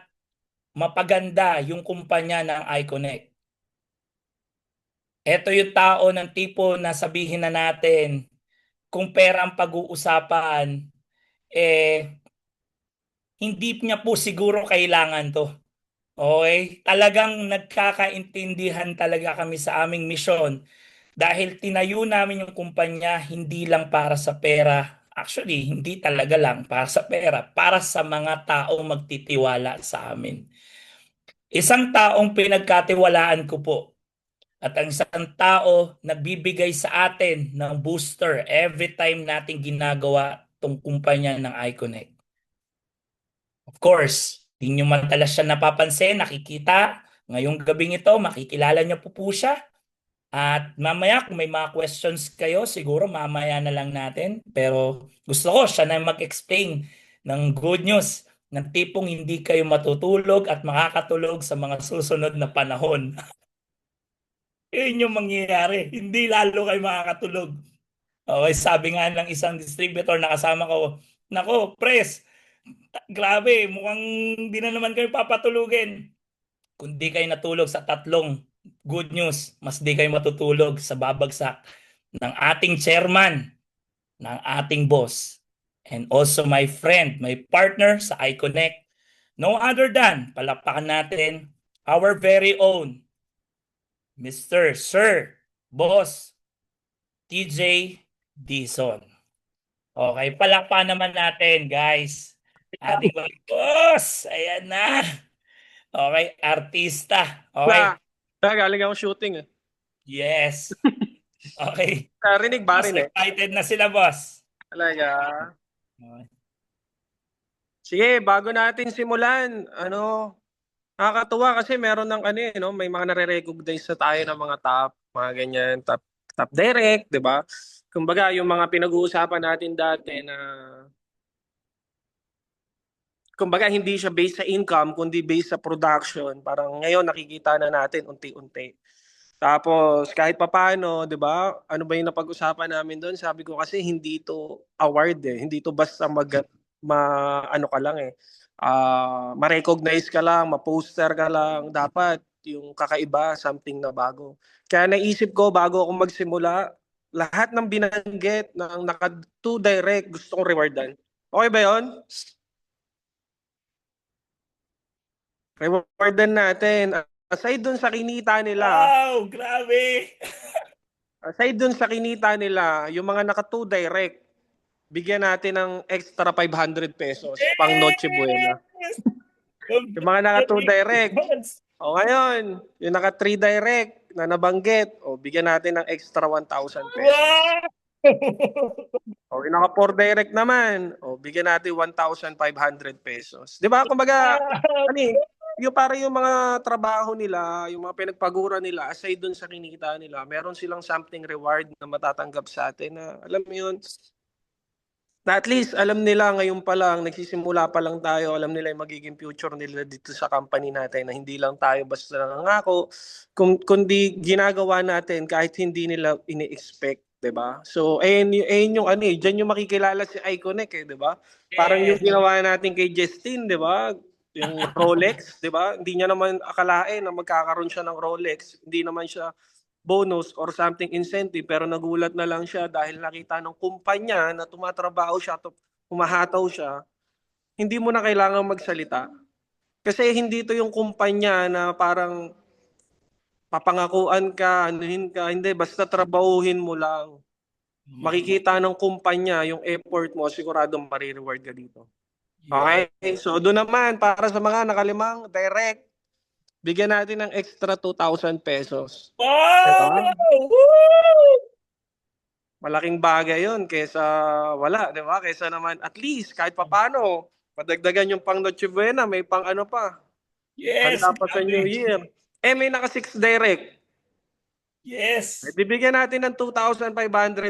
mapaganda yung kumpanya ng iConnect. Ito yung tao ng tipo na sabihin na natin, kung pera ang pag-uusapan, hindi niya po siguro kailangan to. Okay? Talagang nagkakaintindihan talaga kami sa aming misyon dahil tinayo namin yung kumpanya hindi lang para sa pera. Actually, hindi talaga lang para sa pera, para sa mga taong magtitiwala sa amin. Isang taong pinagkatiwalaan ko po at ang isang tao na bibigay sa atin ng booster every time natin ginagawa tong kumpanya ng iConnect. Of course, di nyo madalas siya napapansin, nakikita. Ngayong gabing ito, makikilala niyo po siya. At mamaya kung may mga questions kayo, siguro mamaya na lang natin. Pero gusto ko siya na mag-explain ng good news, ng tipong hindi kayo matutulog at makakatulog sa mga susunod na panahon. Yun yung mangyayari. Hindi lalo kayo makakatulog. Okay, sabi nga ng isang distributor na kasama ko, nako, pres, grabe, mukhang hindi na naman kayo papatulugin. Kung di kayo natulog sa tatlong good news, mas di kayo matutulog sa babagsak ng ating chairman, ng ating boss, and also my friend, my partner sa iConnect, no other than, palakpakan natin, our very own, Mr. Sir, Boss, TJ Dizon. Okay, palakpakan naman natin, guys. Ating mga boss, ayan na. Okay, artista. Okay, Galing ako shooting eh. yes. Okay. Narinig ba Boss, rin eh? excited na sila, boss. Talaga. Okay. Sige, bago natin simulan, nakakatuwa kasi meron ng may mga nare-recognize na tayo ng mga top, mga ganyan, top direct, 'di ba? Kumbaga, yung mga pinag-uusapan natin dati na kumbaga hindi siya based sa income kundi based sa production. Parang ngayon nakikita na natin unti-unti. Tapos kahit papaano, 'di ba? Ano ba 'yung napag-usapan namin doon? Sabi ko kasi hindi to award eh. Hindi to basta ano ka lang eh. Ma-recognize ka lang, ma-poster ka lang. Dapat yung kakaiba, something na bago. Kaya naisip ko bago ako magsimula, lahat ng binanggit ng naka 2 direct gusto kong rewardan. Okay ba 'yon? Rewardan natin. Aside dun sa kinita nila, Wow, grabe. yung mga naka 2 direct, bigyan natin ng extra 500 pesos pang Noche Buena. Yes! Yung mga naka 2 direct, Congratulations! o ngayon, yung naka 3 direct na nabanggit, o bigyan natin ng extra 1,000 pesos. Wow! O yung naka 4 direct naman, o bigyan natin 1,500 pesos. Di ba? Kumbaga, yung para yung mga trabaho nila, yung mga pinagpagura nila, aside dun sa kinita nila, meron silang something reward na matatanggap sa atin na, alam mo yun, na at least alam nila ngayon pa lang, nagsisimula pa lang tayo, alam nila yung magiging future nila dito sa company natin na hindi lang tayo basta nangangako, kundi ginagawa natin kahit hindi nila ini-expect, 'di ba? So, ayun yung diyan yung makikilala si Iconic eh, 'di ba? Parang yung Yes. ginawa natin kay Justin, 'di ba? Yung Rolex, 'di ba? Hindi niya naman akalain na magkakaroon siya ng Rolex. Hindi naman siya bonus or something incentive pero nagulat na lang siya dahil nakita ng kumpanya na tumatrabaho siya, humahataw siya, hindi mo na kailangan magsalita. Kasi hindi to yung kumpanya na parang papangakuan ka, anuhin ka, hindi, basta trabahuhin mo lang. Makikita ng kumpanya yung effort mo, siguradong marireward ka dito. Okay? So doon naman, para sa mga nakalimang direct, bigyan natin ng extra 2,000 pesos. Wow! Diba? Woo! Malaking bagay yun kaysa wala, di ba? Kaysa naman at least kahit papano, padagdagan yung pang Noche Buena, may pang ano pa, Yes, handa pa sa New grabe. Year. May naka 6 direct. Yes. Bibigyan natin ng 2,500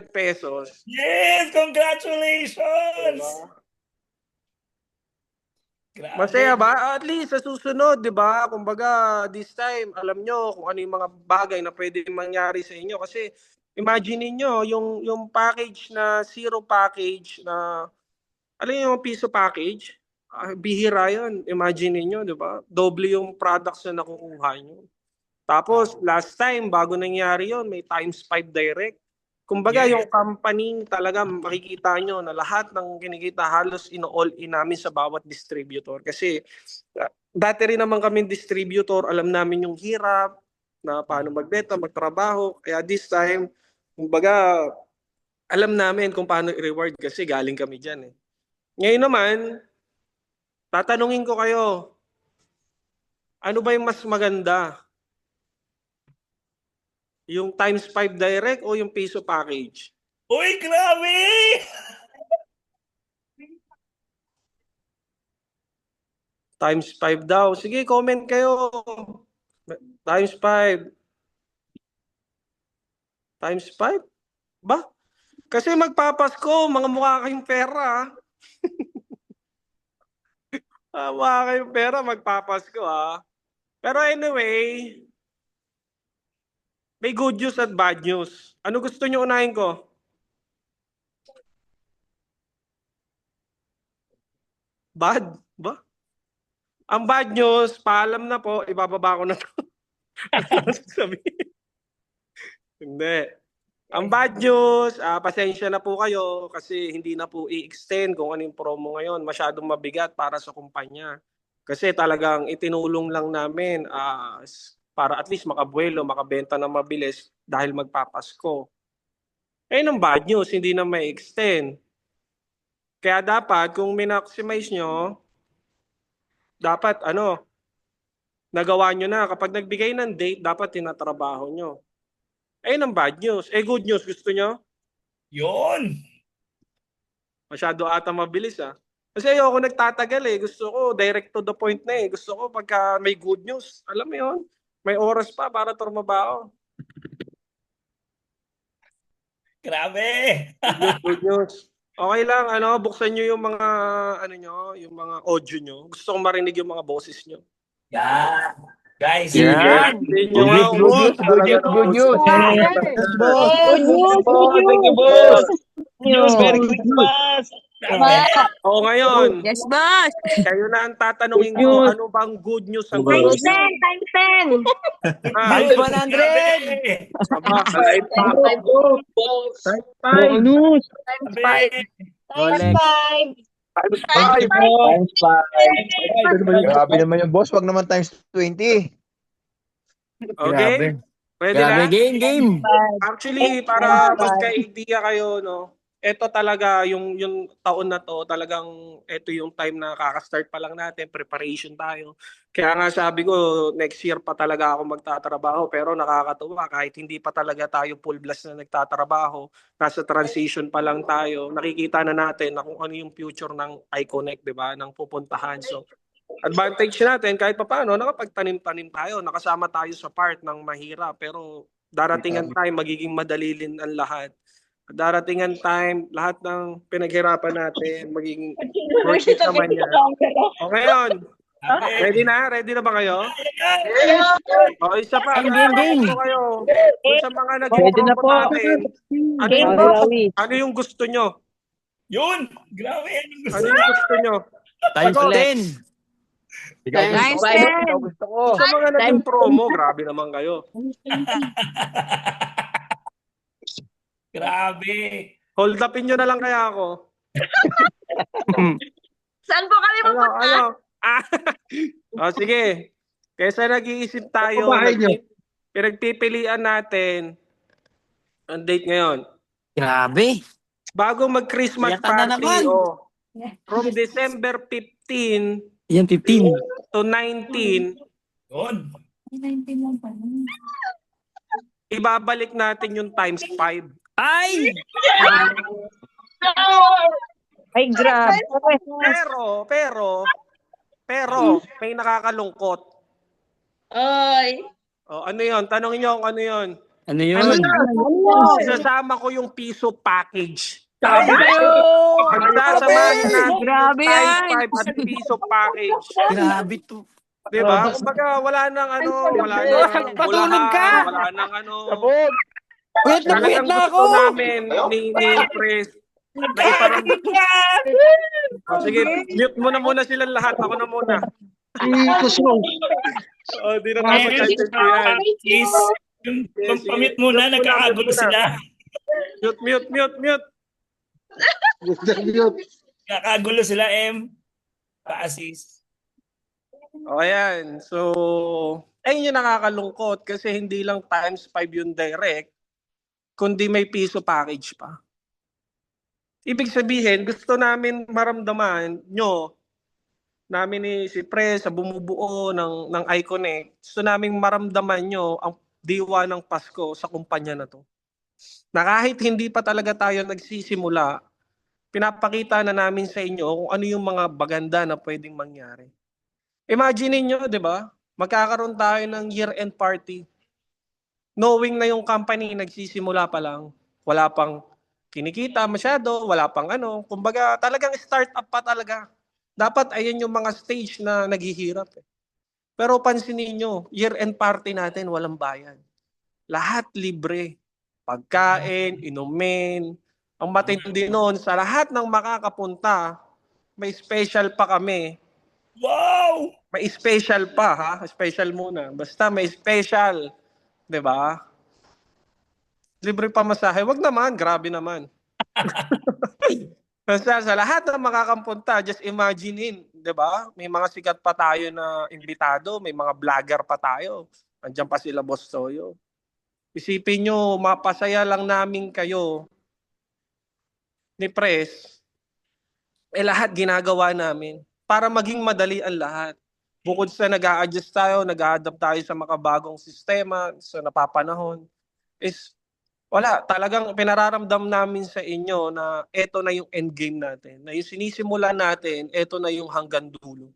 pesos. Yes, congratulations. Diba? Grabe. Masaya ba? At least sa susunod, di ba? Kumbaga, this time, alam nyo kung ano yung mga bagay na pwede mangyari sa inyo. Kasi, imagine niyo yung package na zero package na, alam niyo yung piso package? Bihira yun. Imagine niyo, di ba? Doble yung products na nakukuha nyo. Tapos, last time, bago nangyari yon may times 5 direct. Kumbaga, Yes. yung company talaga makikita nyo na lahat ng kinikita halos ino-all-in namin sa bawat distributor. Kasi dati rin naman kami distributor, alam namin yung hirap na paano magbenta, magtrabaho. Kaya this time, kumbaga, alam namin kung paano i-reward kasi galing kami dyan eh. Ngayon naman, tatanungin ko kayo, ano ba yung mas maganda? Yung times 5 direct o yung piso package? Uy, grabe! Times 5 daw. Sige, comment kayo. Times 5. Times 5? Ba? Kasi magpapasko, mga mukha kayong pera. Mukha kayong pera, magpapasko ah. Pero anyway, may good news at bad news. Ano gusto nyo unahin ko? Bad? Ba? Ang bad news, paalam na po, ibababa ko na to. Ano sasabihin? Hindi. Ang bad news, pasensya na po kayo kasi hindi na po i-extend kung ano yung promo ngayon. Masyadong mabigat para sa kumpanya. Kasi talagang itinulong lang namin para at least makabuelo, makabenta na mabilis dahil magpapasko. Ang bad news, hindi na may extend. Kaya dapat, kung min-maximize nyo, dapat nagawa nyo na. Kapag nagbigay ng date, dapat tinatrabaho nyo. Ang bad news. Good news, gusto nyo? Yun! Masyado ata mabilis ah. Kasi ayoko nagtatagal eh. Gusto ko direct to the point na eh. Gusto ko pagka may good news, alam mo yun, may oras pa para trumabaho. Grabe! Good news. Okay lang, buksan nyo yung mga, yung mga audio nyo. Gusto kong marinig yung mga boses nyo. Yan! Guys, Yan. Good Good news, good news. Good news, good news. News, Merry Christmas. grabe! O ngayon, Yes, boss. kayo na ang tatanungin nyo, ano bang good news ang good Times news? 10, times 10. Ah, Times 100. Grabe! aba, kahit pa. Time News. Grabe! Times 5. Times 5. Grabe naman yung boss. Wag naman times 20. Okay? Pwede na? Game. Actually, para magka-idea kayo, no? Ito talaga yung taon na to, talagang ito yung time na kaka-start pa lang natin, preparation tayo. Kaya nga sabi ko, next year pa talaga ako magtatrabaho, pero nakakatuwa kahit hindi pa talaga tayo full blast na nagtatrabaho, nasa transition pa lang tayo, nakikita na natin na kung ano yung future ng iConnect, 'di ba? Ng pupuntahan. So, advantage natin kahit papaano nakapagtanim-tanim tayo, nakasama tayo sa part ng mahirap, pero darating ang time magiging madali din ang lahat. Darating ang time lahat ng pinaghirapan natin magiging worth it naman yan. O ngayon, ready na ba kayo? O isa pa, Game. kayo. Kung sa mga nag-promote natin, ano yung gusto nyo? Yun! Grabe! Anong gusto? Ano yung gusto nyo? Times 10. Times 10. Gusto ko. Sa mga nag-promo, grabe naman kayo. Grabe! Hold upin nyo na lang kaya ako. Saan po kami pupunta? Sige. Kaysa nag-iisip tayo, pinagpipilian natin ang date ngayon. Grabe. Bago mag-Christmas Iyakan na party, naman. from December 15 Yan, 15. to 19, Yun! ibabalik natin yung times 5. Ay! Ay, grabe. Pero, may nakakalungkot. Ay. Ano yun? Tanongin nyo kung ano yun. Ano yun? Isasama ko yung piso package. Pagsasamahin natin Grabe yung yan. times 5 at piso package. Grabe to. Diba? Kumbaga, wala nang bulahan, wala nang Puyat na Talagang ako. gusto namin ni Pres. Sige, mute mo na muna silang lahat. Ako na muna. Di na tayo mag-content yan. Please, yung pamit muna, nagkakagulo sila. Mute. Nagkakagulo sila, Pa-assist. O yan. So, ayun yung nakakalungkot kasi hindi lang times 5 yung direct, kundi may piso package pa. Ibig sabihin, gusto namin maramdaman nyo, namin ni si Pres sa bumubuo ng iConnect, gusto namin maramdaman nyo ang diwa ng Pasko sa kumpanya na to. Na kahit hindi pa talaga tayo nagsisimula, pinapakita na namin sa inyo kung ano yung mga baganda na pwedeng mangyari. Imagine niyo, 'di ba? Magkakaroon tayo ng year-end party. Knowing na yung company nagsisimula pa lang, wala pang kinikita masyado, wala pang ano, kumbaga talagang startup pa talaga. Dapat ayan yung mga stage na naghihirap. Pero pansinin nyo, year-end party natin walang bayad. Lahat libre. Pagkain, inumin. Ang matindi noon, sa lahat ng makakapunta, may special pa kami. Wow! May special pa, ha? Special muna. Basta may special. 'Di ba? Libre pa masahe. Wag naman, grabe naman. Basta sa lahat ng makakapunta, just imaginein, 'di ba? May mga sikat pa tayo na imbitado, may mga vlogger pa tayo. Andiyan pa sila Boss Toyo. Isipin nyo, mapasaya lang namin kayo ni Pres, lahat ginagawa namin para maging madali ang lahat. Bukod sa nag-a-adjust tayo, nag-a-adapt tayo sa makabagong sistema, sa napapanahon, is wala, talagang pinararamdam namin sa inyo na eto na yung endgame natin. Na yung sinisimulan natin, eto na yung hanggang dulo.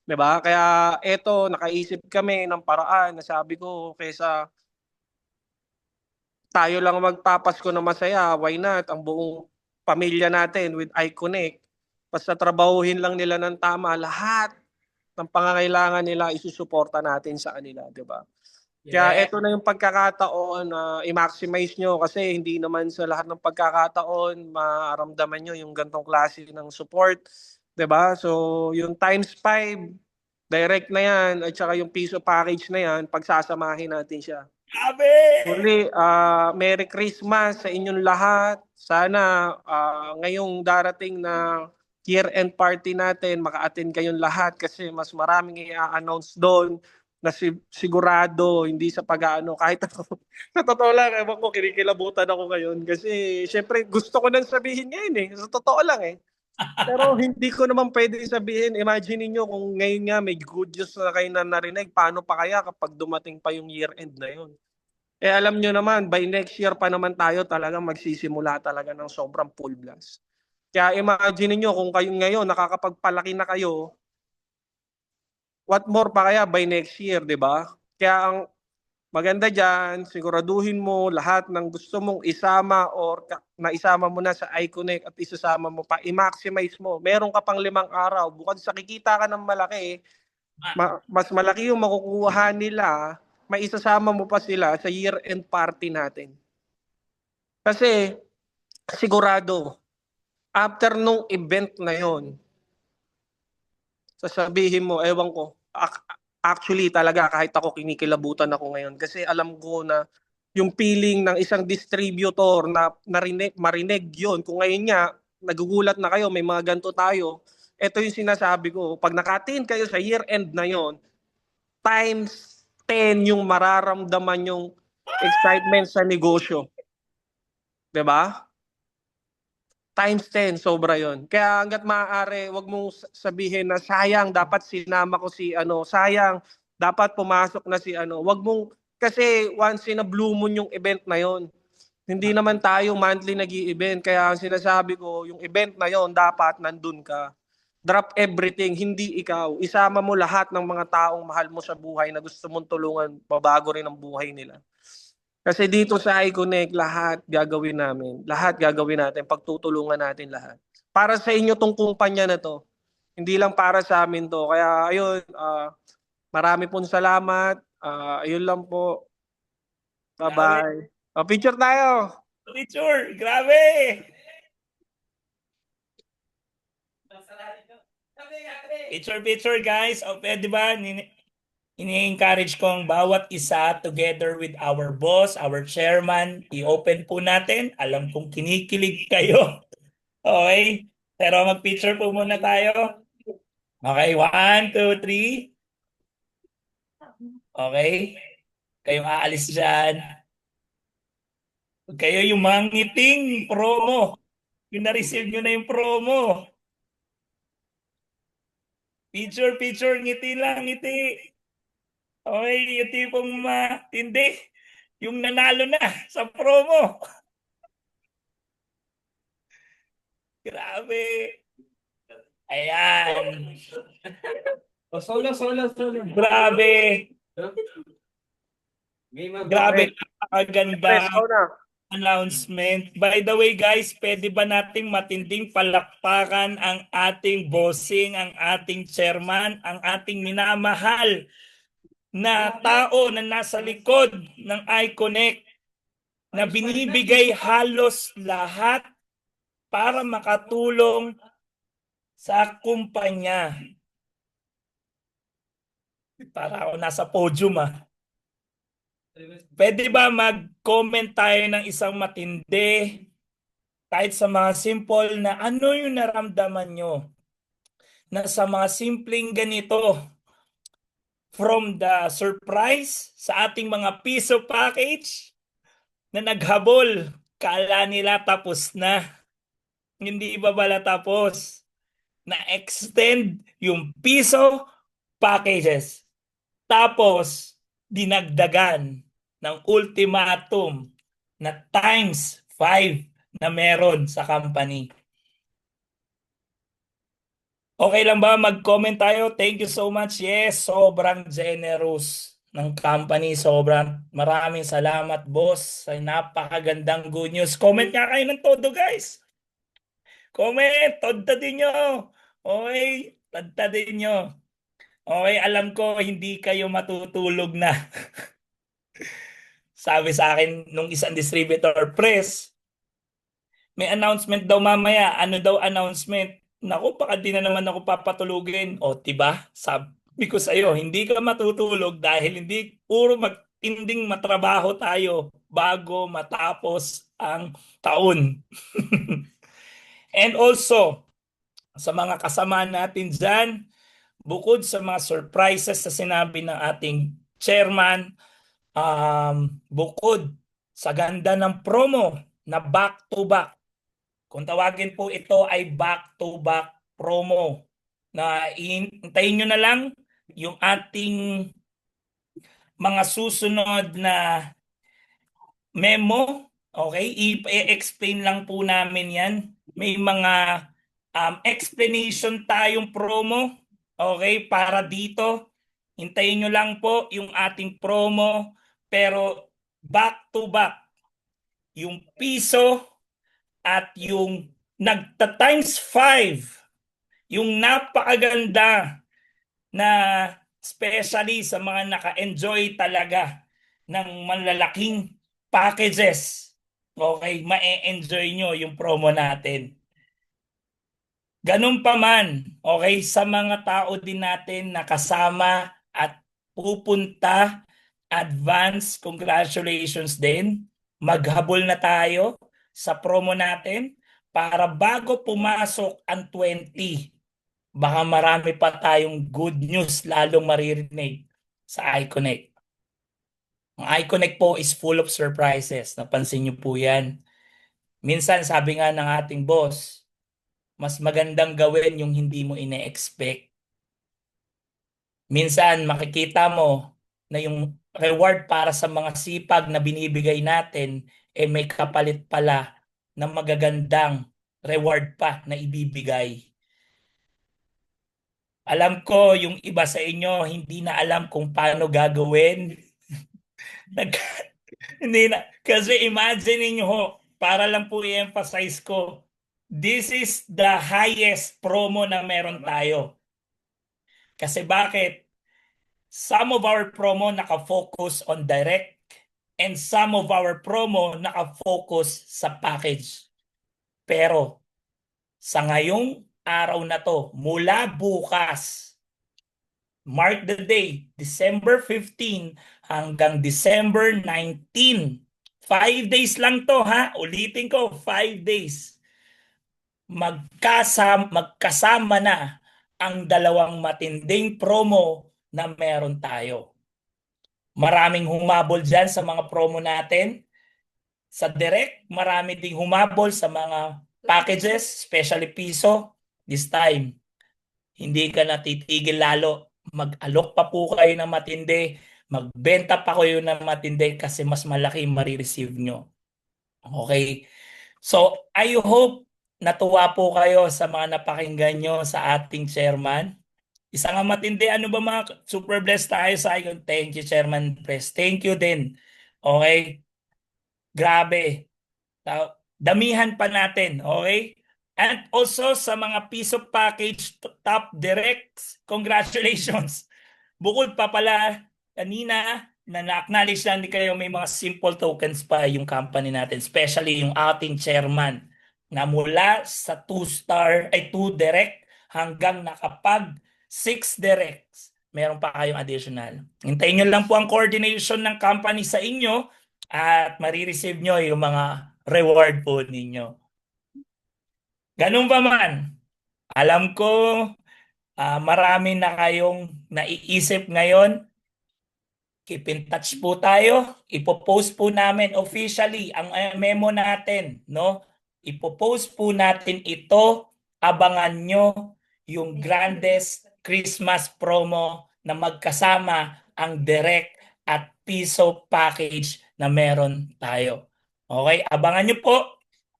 'Di ba? Kaya eto, nakaisip kami ng paraan na sabi ko, kaysa tayo lang magpapasko na masaya, why not? Ang buong pamilya natin with iConnect, basta trabahuhin lang nila ng tama, lahat ng pangangailangan nila isusuporta natin sa kanila, 'di ba? Kaya Yeah. ito na yung pagkakataon na i-maximize nyo kasi hindi naman sa lahat ng pagkakataon maramdaman nyo yung gantong klase ng support. 'Di ba? So, yung times 5, direct na yan, at saka yung piso package na yan, pagsasamahin natin siya. Grabe! Muli, Merry Christmas sa inyong lahat. Sana ngayong darating na year-end party natin, maka-attend kayong lahat kasi mas maraming i-announce doon na sigurado, hindi sa pag-aano. Kahit ako, sa totoo lang, ewan ko, kinikilabutan ako ngayon kasi syempre gusto ko nang sabihin ngayon eh. Sa totoo lang eh. Pero hindi ko naman pwede sabihin. Imagine niyo kung ngayon nga may good news na kayo na narinig, paano pa kaya kapag dumating pa yung year-end na yun? Eh alam nyo naman, by next year pa naman tayo talagang magsisimula talaga ng sobrang full blast. Kaya imagine niyo kung kayo ngayon nakakapagpalaki na kayo, what more pa kaya by next year, di ba? Kaya ang maganda dyan, siguraduhin mo lahat ng gusto mong isama or naisama mo na sa iConnect at isasama mo pa, i-maximize mo. Meron ka pang 5 araw. Bukod sa kikita ka ng malaki, mas malaki yung makukuha nila, may isasama mo pa sila sa year-end party natin. Kasi sigurado, after nung event na yon, sasabihin mo, ewan ko, actually talaga kahit ako kinikilabutan ako ngayon kasi alam ko na yung feeling ng isang distributor na marinig yon, kung ngayon nga, nagugulat na kayo, may mga ganito tayo, ito yung sinasabi ko, pag nakatin kayo sa year-end na yon, times 10 yung mararamdaman yung excitement sa negosyo. 'Di ba? Times 10, sobra yon. Kaya hanggat maaari, wag mong sabihin na sayang, dapat sinama ko si ano, sayang, dapat pumasok na si ano. Wag mong, kasi once in a blue moon yung event na yon. Hindi naman tayo monthly nag-i-event. Kaya ang sinasabi ko, yung event na yon, dapat nandun ka. Drop everything, hindi ikaw. Isama mo lahat ng mga taong mahal mo sa buhay na gusto mong tulungan, mabago rin ang buhay nila. Kasi dito sa iConnect, lahat gagawin namin. Lahat gagawin natin, pagtutulungan natin lahat. Para sa inyo tong kumpanya na to. Hindi lang para sa amin to. Kaya ayun, marami pong salamat. Ayun lang po. Bye-bye. Picture tayo. Picture! Grabe! Picture guys. O, di ba? Ini-encourage kong bawat isa together with our boss, our chairman, i-open po natin. Alam kong kinikilig kayo. Okay? Pero mag-picture po muna tayo. Okay, 1, 2, 3. Okay? Kayong aalis dyan. Kayo yung mga ngiting promo. Yung na-receive nyo na yung promo. Picture, ngiti lang, ngiti. Okay, yung tipong matindi. Yung nanalo na sa promo. Grabe. Ayan. Solo. Grabe. Grabe, Pre, napakaganda sauna. announcement. By the way guys, pwede ba nating matinding palakpakan ang ating bossing, ang ating chairman, ang ating minamahal na tao na nasa likod ng iConnect na binibigay halos lahat para makatulong sa kumpanya. Para ako nasa podium Pwede ba mag-comment tayo ng isang matindi kahit sa mga simple na ano yung naramdaman nyo na sa mga simpleng ganito from the surprise sa ating mga piso package na naghabol, kala nila tapos na. Hindi ba pala tapos? Na-extend yung piso packages. Tapos, dinagdagan ng ultimatum na times 5 na meron sa company. Okay lang ba mag-comment tayo? Thank you so much. Yes, sobrang generous ng company. Sobrang maraming salamat, boss. Sa napakagandang good news. Comment nga kayo ng todo, guys. Comment, todda din nyo. Okay, todda din nyo. Okay, alam ko hindi kayo matutulog na. Sabi sa akin nung isang distributor, press, may announcement daw mamaya. Ano daw announcement? Naku, baka di na naman ako papatulugin. O, diba? Sabi ko sa'yo, hindi ka matutulog dahil hindi puro matinding matrabaho tayo bago matapos ang taon. And also, sa mga kasama natin dyan, bukod sa mga surprises na sinabi ng ating chairman, bukod sa ganda ng promo na back-to-back, kung tawagin po ito ay back-to-back promo, na hintayin nyo na lang yung ating mga susunod na memo. Okay, i-explain lang po namin yan. May mga explanation tayong promo. Okay, para dito. Hintayin nyo lang po yung ating promo. Pero back to back, yung piso at yung nagta times 5, yung napakaganda na especially sa mga naka-enjoy talaga ng malalaking packages. Okay, ma-enjoy nyo yung promo natin. Ganun pa man, okay, sa mga tao din natin na kasama at pupunta, advance congratulations din. Maghabol na tayo sa promo natin para bago pumasok ang 20, baka marami pa tayong good news lalong maririnig sa iConnect. Ang iConnect po is full of surprises. Napansin niyo po yan. Minsan sabi nga ng ating boss, mas magandang gawin yung hindi mo ine-expect. Minsan makikita mo na yung reward para sa mga sipag na binibigay natin may kapalit pala na magagandang reward pa na ibibigay. Alam ko yung iba sa inyo hindi na alam kung paano gagawin. Hindi na. Kasi imagine niyo, para lang po i-emphasize ko, this is the highest promo na meron tayo. Kasi bakit? Some of our promo naka-focus on direct and some of our promo naka-focus sa package. Pero sa ngayong araw na to, mula bukas, mark the day, December 15 hanggang December 19. 5 days lang to ha. Ulitin ko, 5 days. Magkasama na ang dalawang matinding promo na meron tayo. Maraming humabol dyan sa mga promo natin. Sa direct, marami ding humabol sa mga packages, especially piso. This time, hindi ka natitigil lalo. Mag-alok pa po kayo ng matindi magbenta pa kayo ng matindi kasi mas malaki yung marireceive nyo. Okay? So, I hope natuwa po kayo sa mga napakinggan nyo sa ating chairman. Isa nga matindi, ano ba mga super blessed tayo sa akin. Thank you, Chairman Press. Thank you din. Okay? Grabe. Damihan pa natin. Okay? And also sa mga piso package top directs, congratulations. Bukod pa pala, kanina na na-acknowledge lang din kayo, may mga simple tokens pa yung company natin, especially yung ating chairman na mula sa 2 direct hanggang nakapag 6 directs, meron pa kayong additional. Hintayin nyo lang po ang coordination ng company sa inyo at marireceive nyo yung mga reward po ninyo. Ganun pa man, alam ko marami na kayong naiisip ngayon. Keep in touch po tayo. Ipopost po namin officially ang memo natin, no? Ipopost po natin ito. Abangan nyo yung grandest Christmas promo na magkasama ang direct at piso package na meron tayo. Okay, abangan nyo po.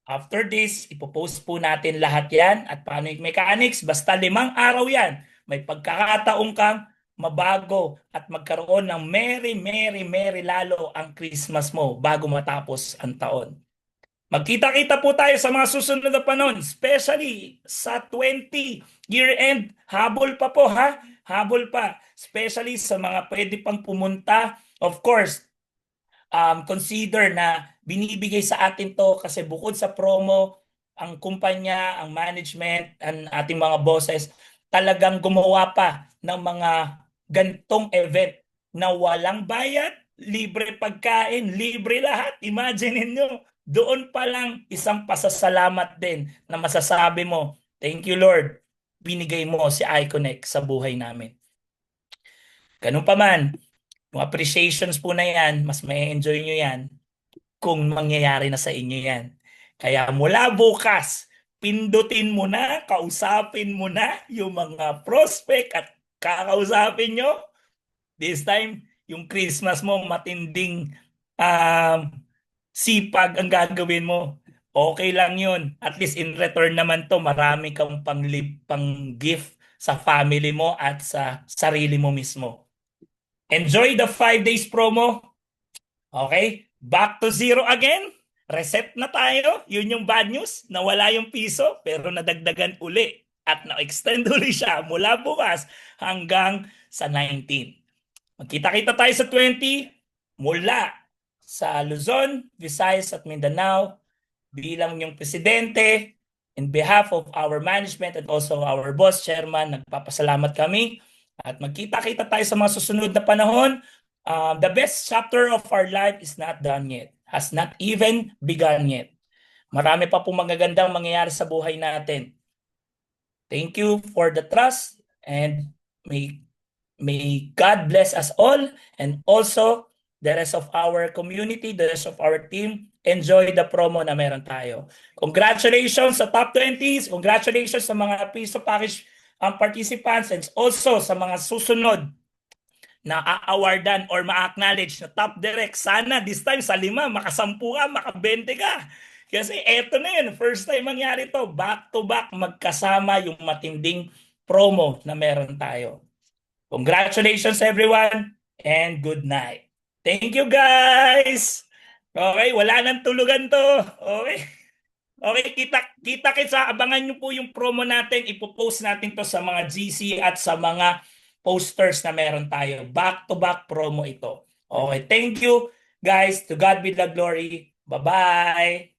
After this, ipopost po natin lahat yan at paano yung mechanics. Basta 5 araw yan. May pagkakataong kang mabago at magkaroon ng merry lalo ang Christmas mo bago matapos ang taon. Magkita-kita po tayo sa mga susunod na panahon, especially sa 20 year-end. Habol pa po ha, habol pa. Especially sa mga pwede pang pumunta. Of course, consider na binibigay sa atin to kasi bukod sa promo, ang kumpanya, ang management, ang ating mga bosses, talagang gumawa pa ng mga gantong event na walang bayad, libre pagkain, libre lahat. Imagine niyo, doon pa lang isang pasasalamat din na masasabi mo, thank you Lord, binigay mo si iConnect sa buhay namin. Ganun pa man, yung appreciations po na yan, mas may enjoy nyo yan kung mangyayari na sa inyo yan. Kaya mula bukas, pindutin mo na, kausapin mo na yung mga prospect at kakausapin nyo. This time, yung Christmas mo, matinding sipag ang gagawin mo. Okay lang yun. At least in return naman to, marami kang pang gift sa family mo at sa sarili mo mismo. Enjoy the 5 days promo. Okay? Back to zero again. Reset na tayo. Yun yung bad news. Nawala yung piso pero nadagdagan uli. At na-extend uli siya mula bukas hanggang sa 19. Magkita-kita tayo sa 20 mula sa Luzon, Visayas at Mindanao bilang yung presidente. In behalf of our management and also our boss, chairman, nagpapasalamat kami. At magkita-kita tayo sa mga susunod na panahon. The best chapter of our life is not done yet. Has not even begun yet. Marami pa pong magagandang mangyayari sa buhay natin. Thank you for the trust and may God bless us all and also the rest of our community, the rest of our team. Enjoy the promo na meron tayo. Congratulations sa top 20s. Congratulations sa mga piso package participants and also sa mga susunod na a-awardan or ma-acknowledge na top direct. Sana this time sa 5, makasampu ka, maka-20 ka. Kasi eto na yun, first time mangyari to. Back to back, magkasama yung matinding promo na meron tayo. Congratulations everyone and good night. Thank you guys! Okay, wala nang tulugan to. Okay. Okay, kita-kita, abangan nyo po yung promo natin. Ipopost natin to sa mga GC at sa mga posters na meron tayo. Back-to-back promo ito. Okay, thank you guys. To God be the glory. Bye-bye.